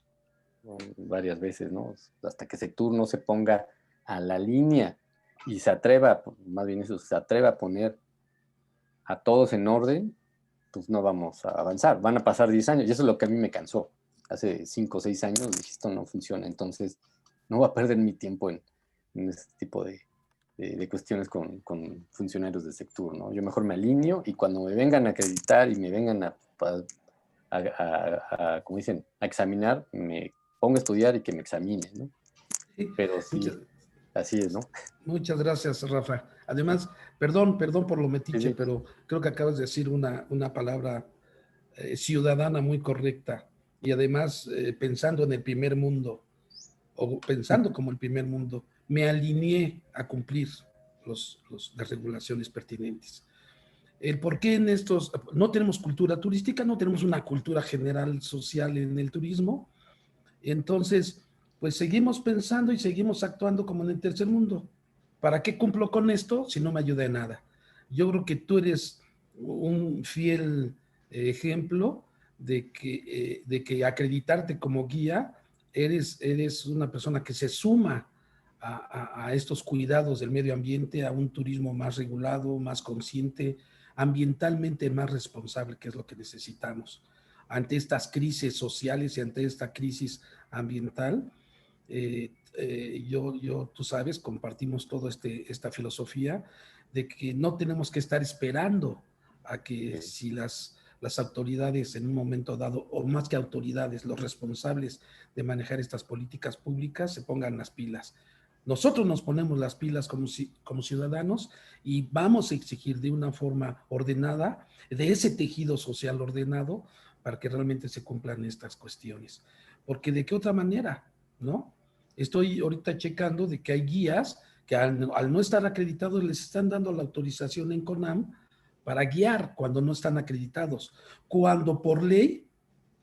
varias veces, ¿no? Hasta que Sectur no se ponga a la línea y se atreva, más bien eso, se atreva a poner a todos en orden, pues no vamos a avanzar. Van a pasar 10 años y eso es lo que a mí me cansó. Hace 5 o 6 años dije, esto no funciona, entonces no voy a perder mi tiempo en este tipo de cuestiones con funcionarios del sector, ¿no? Yo mejor me alineo y cuando me vengan a acreditar y me vengan a como dicen, a examinar, me pongo a estudiar y que me examinen, ¿no? Sí. Pero sí, así es, ¿no? Muchas gracias, Rafa. Además, perdón por lo metiche, Sí. pero creo que acabas de decir una palabra ciudadana muy correcta. Y además, pensando en el primer mundo, o pensando como el primer mundo, me alineé a cumplir las regulaciones pertinentes. El por qué en estos, no tenemos cultura turística, no tenemos una cultura general social en el turismo, entonces, pues seguimos pensando y seguimos actuando como en el tercer mundo. ¿Para qué cumplo con esto si no me ayuda en nada? Yo creo que tú eres un fiel ejemplo de que acreditarte como guía, eres una persona que se suma a estos cuidados del medio ambiente, a un turismo más regulado, más consciente, ambientalmente más responsable, que es lo que necesitamos. Ante estas crisis sociales y ante esta crisis ambiental, tú sabes, compartimos toda esta filosofía de que no tenemos que estar esperando a que si las autoridades en un momento dado, o más que autoridades, los responsables de manejar estas políticas públicas se pongan las pilas. Nosotros nos ponemos las pilas como ciudadanos y vamos a exigir de una forma ordenada, de ese tejido social ordenado, para que realmente se cumplan estas cuestiones. Porque de qué otra manera, ¿no? Estoy ahorita checando de que hay guías que al no estar acreditados les están dando la autorización en CONAM para guiar cuando no están acreditados, cuando por ley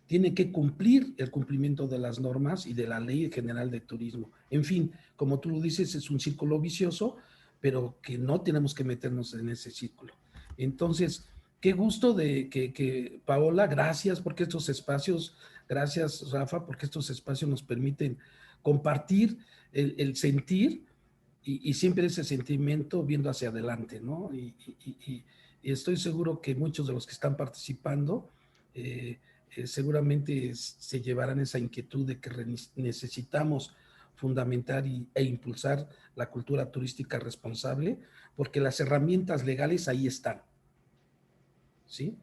tiene que cumplir el cumplimiento de las normas y de la Ley General de Turismo. En fin, como tú lo dices, es un círculo vicioso, pero que no tenemos que meternos en ese círculo. Entonces, qué gusto de que Paola, gracias porque estos espacios, gracias Rafa, porque estos espacios nos permiten compartir el sentir y siempre ese sentimiento viendo hacia adelante, ¿no? Y estoy seguro que muchos de los que están participando seguramente se llevarán esa inquietud de que necesitamos fundamentar e impulsar la cultura turística responsable, porque las herramientas legales ahí están, ¿sí?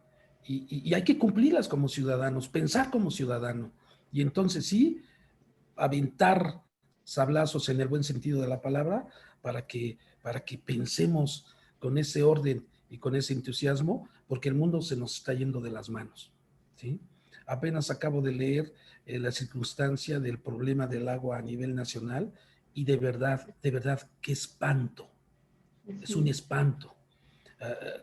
Y hay que cumplirlas como ciudadanos, pensar como ciudadano, y entonces sí, aventar sablazos en el buen sentido de la palabra para que pensemos con ese orden y con ese entusiasmo, porque el mundo se nos está yendo de las manos, ¿sí? Apenas acabo de leer la circunstancia del problema del agua a nivel nacional y de verdad, qué espanto. Es un espanto.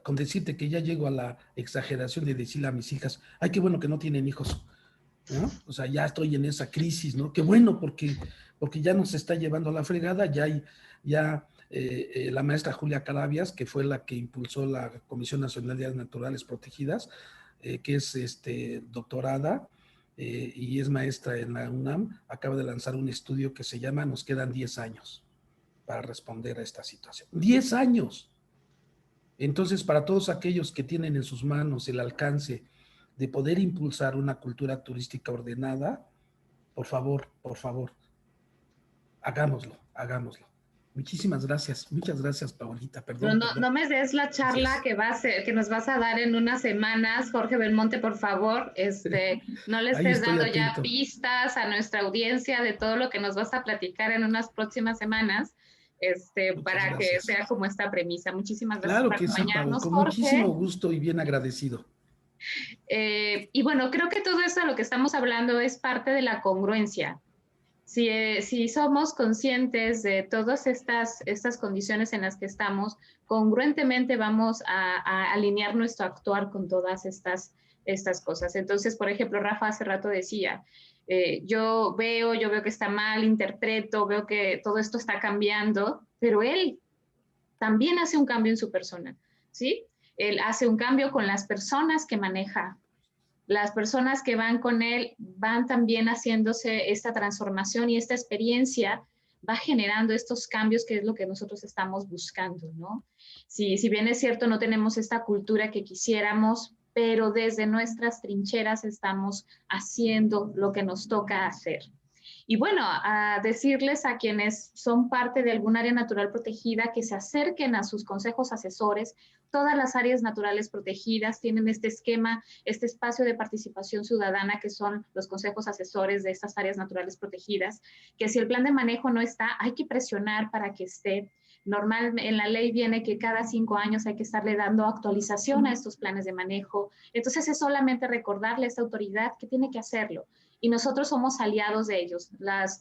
Con decirte que ya llego a la exageración de decirle a mis hijas, ay, qué bueno que no tienen hijos, ¿no? O sea, ya estoy en esa crisis, ¿no? Qué bueno, porque ya nos está llevando a la fregada, la maestra Julia Carabias, que fue la que impulsó la Comisión Nacional de Áreas Naturales Protegidas, que es doctorada y es maestra en la UNAM, acaba de lanzar un estudio que se llama Nos quedan 10 años para responder a esta situación. 10 años. Entonces, para todos aquellos que tienen en sus manos el alcance de poder impulsar una cultura turística ordenada, por favor, hagámoslo. Muchísimas gracias. Muchas gracias, Paulita. Perdón. No me des la charla que nos vas a dar en unas semanas, Jorge Belmonte, por favor. No le estés dando ya pistas a nuestra audiencia de todo lo que nos vas a platicar en unas próximas semanas, para que sea como esta premisa. Muchísimas gracias por acompañarnos, Con Jorge. Muchísimo gusto y bien agradecido. Y bueno, creo que todo esto de lo que estamos hablando es parte de la congruencia. Si somos conscientes de todas estas condiciones en las que estamos, congruentemente vamos a alinear nuestro actuar con todas estas cosas. Entonces, por ejemplo, Rafa hace rato decía, yo veo que está mal, interpreto, veo que todo esto está cambiando, pero él también hace un cambio en su persona, ¿sí? Él hace un cambio con las personas que maneja las personas que van con él van también haciéndose esta transformación y esta experiencia va generando estos cambios que es lo que nosotros estamos buscando, ¿no? Si bien es cierto, no tenemos esta cultura que quisiéramos, pero desde nuestras trincheras estamos haciendo lo que nos toca hacer. Y bueno, a decirles a quienes son parte de algún área natural protegida que se acerquen a sus consejos asesores. Todas las áreas naturales protegidas tienen este esquema, este espacio de participación ciudadana que son los consejos asesores de estas áreas naturales protegidas, que si el plan de manejo no está, hay que presionar para que esté. Normal, en la ley viene que cada 5 años hay que estarle dando actualización a estos planes de manejo. Entonces es solamente recordarle a esta autoridad que tiene que hacerlo. Y nosotros somos aliados de ellos.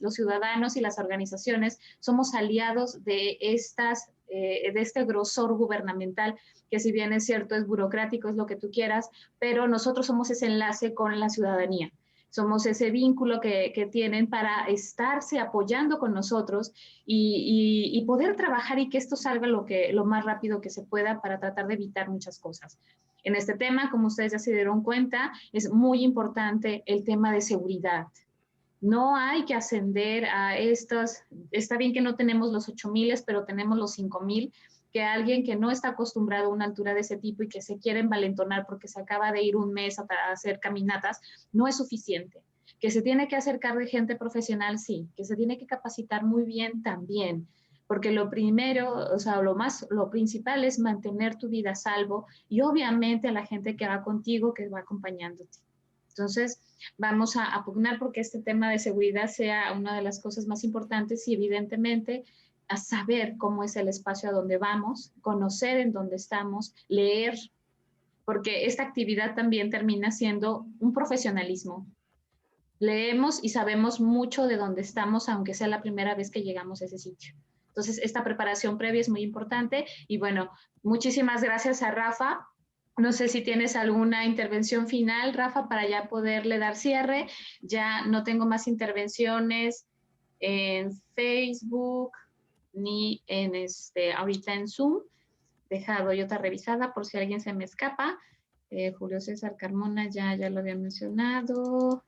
Los ciudadanos y las organizaciones somos aliados de este grosor gubernamental, que si bien es cierto, es burocrático, es lo que tú quieras, pero nosotros somos ese enlace con la ciudadanía. Somos ese vínculo que tienen para estarse apoyando con nosotros y poder trabajar y que esto salga lo más rápido que se pueda para tratar de evitar muchas cosas. En este tema, como ustedes ya se dieron cuenta, es muy importante el tema de seguridad. No hay que ascender a estos, está bien que no tenemos los 8,000, pero tenemos los 5,000, que alguien que no está acostumbrado a una altura de ese tipo y que se quiere envalentonar porque se acaba de ir un mes a hacer caminatas, no es suficiente. Que se tiene que acercar de gente profesional, sí. Que se tiene que capacitar muy bien también. Porque lo primero, o sea, lo principal es mantener tu vida a salvo y obviamente a la gente que va contigo, que va acompañándote. Entonces, vamos a pugnar porque este tema de seguridad sea una de las cosas más importantes y evidentemente a saber cómo es el espacio a donde vamos, conocer en dónde estamos, leer, porque esta actividad también termina siendo un profesionalismo. Leemos y sabemos mucho de dónde estamos, aunque sea la primera vez que llegamos a ese sitio. Entonces, esta preparación previa es muy importante y bueno, muchísimas gracias a Rafa. No sé si tienes alguna intervención final, Rafa, para ya poderle dar cierre. Ya no tengo más intervenciones en Facebook ni en ahorita en Zoom. Dejado yo otra revisada por si alguien se me escapa. Julio César Carmona ya lo había mencionado.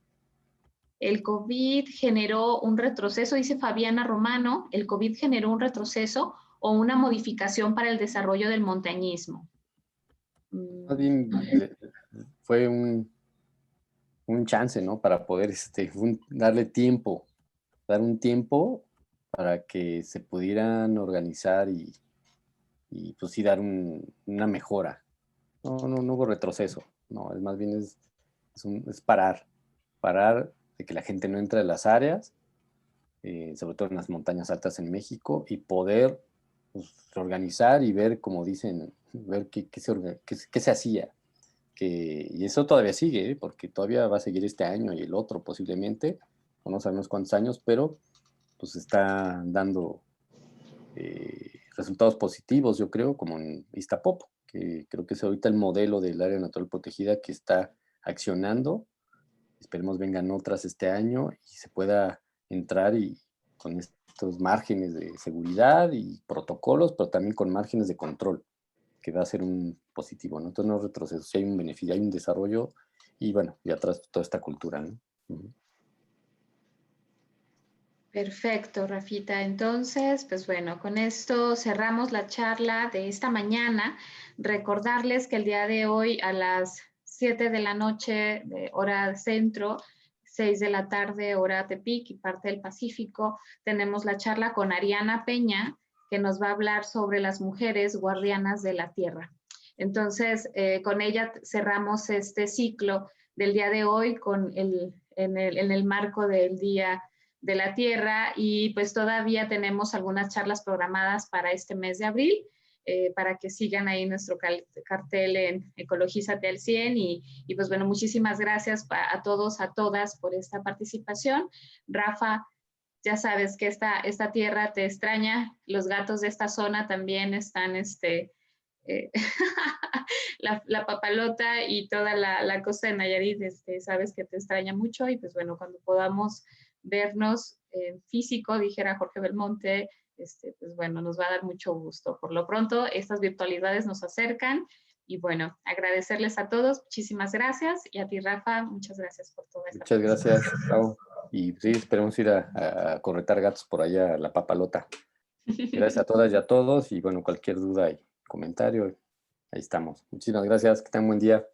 El COVID generó un retroceso, dice Fabiana Romano, el COVID generó un retroceso o una modificación para el desarrollo del montañismo. Fue un chance, ¿no? Para poder darle tiempo, dar un tiempo para que se pudieran organizar y pues sí dar una mejora. No hubo retroceso, no, es más bien es parar de que la gente no entre a las áreas, sobre todo en las montañas altas en México, y poder pues, reorganizar y ver, como dicen, ver qué se hacía. Y eso todavía sigue, porque todavía va a seguir este año y el otro posiblemente, o no sabemos cuántos años, pero pues está dando resultados positivos, yo creo, como en Iztapopo, que creo que es ahorita el modelo del área natural protegida que está accionando. Esperemos vengan otras este año y se pueda entrar y con estos márgenes de seguridad y protocolos, pero también con márgenes de control, que va a ser un positivo, ¿no? Entonces no retroceso, si hay un beneficio, hay un desarrollo y bueno, y atrás toda esta cultura, ¿no? Perfecto, Rafita. Entonces, pues bueno, con esto cerramos la charla de esta mañana. Recordarles que el día de hoy a las 7 de la noche, de hora centro, 6 de la tarde, hora Tepic y parte del Pacífico, tenemos la charla con Ariana Peña, que nos va a hablar sobre las mujeres guardianas de la tierra. Entonces, con ella cerramos este ciclo del día de hoy en el marco del Día de la Tierra y pues todavía tenemos algunas charlas programadas para este mes de abril para que sigan ahí nuestro cartel en Ecologízate al 100 y pues bueno, muchísimas gracias a todos, a todas por esta participación. Rafa, ya sabes que esta tierra te extraña, los gatos de esta zona también están la papalota y toda la costa de Nayarit, sabes que te extraña mucho y pues bueno, cuando podamos vernos en físico, dijera Jorge Belmonte, pues bueno, nos va a dar mucho gusto. Por lo pronto, estas virtualidades nos acercan Y bueno, agradecerles a todos, muchísimas gracias. Y a ti, Rafa, muchas gracias por todo esto. Muchas gracias, Pau. Y sí, esperemos ir a corretar gatos por allá a la papalota. Gracias a todas y a todos. Y bueno, cualquier duda y comentario, ahí estamos. Muchísimas gracias. Que tengan buen día.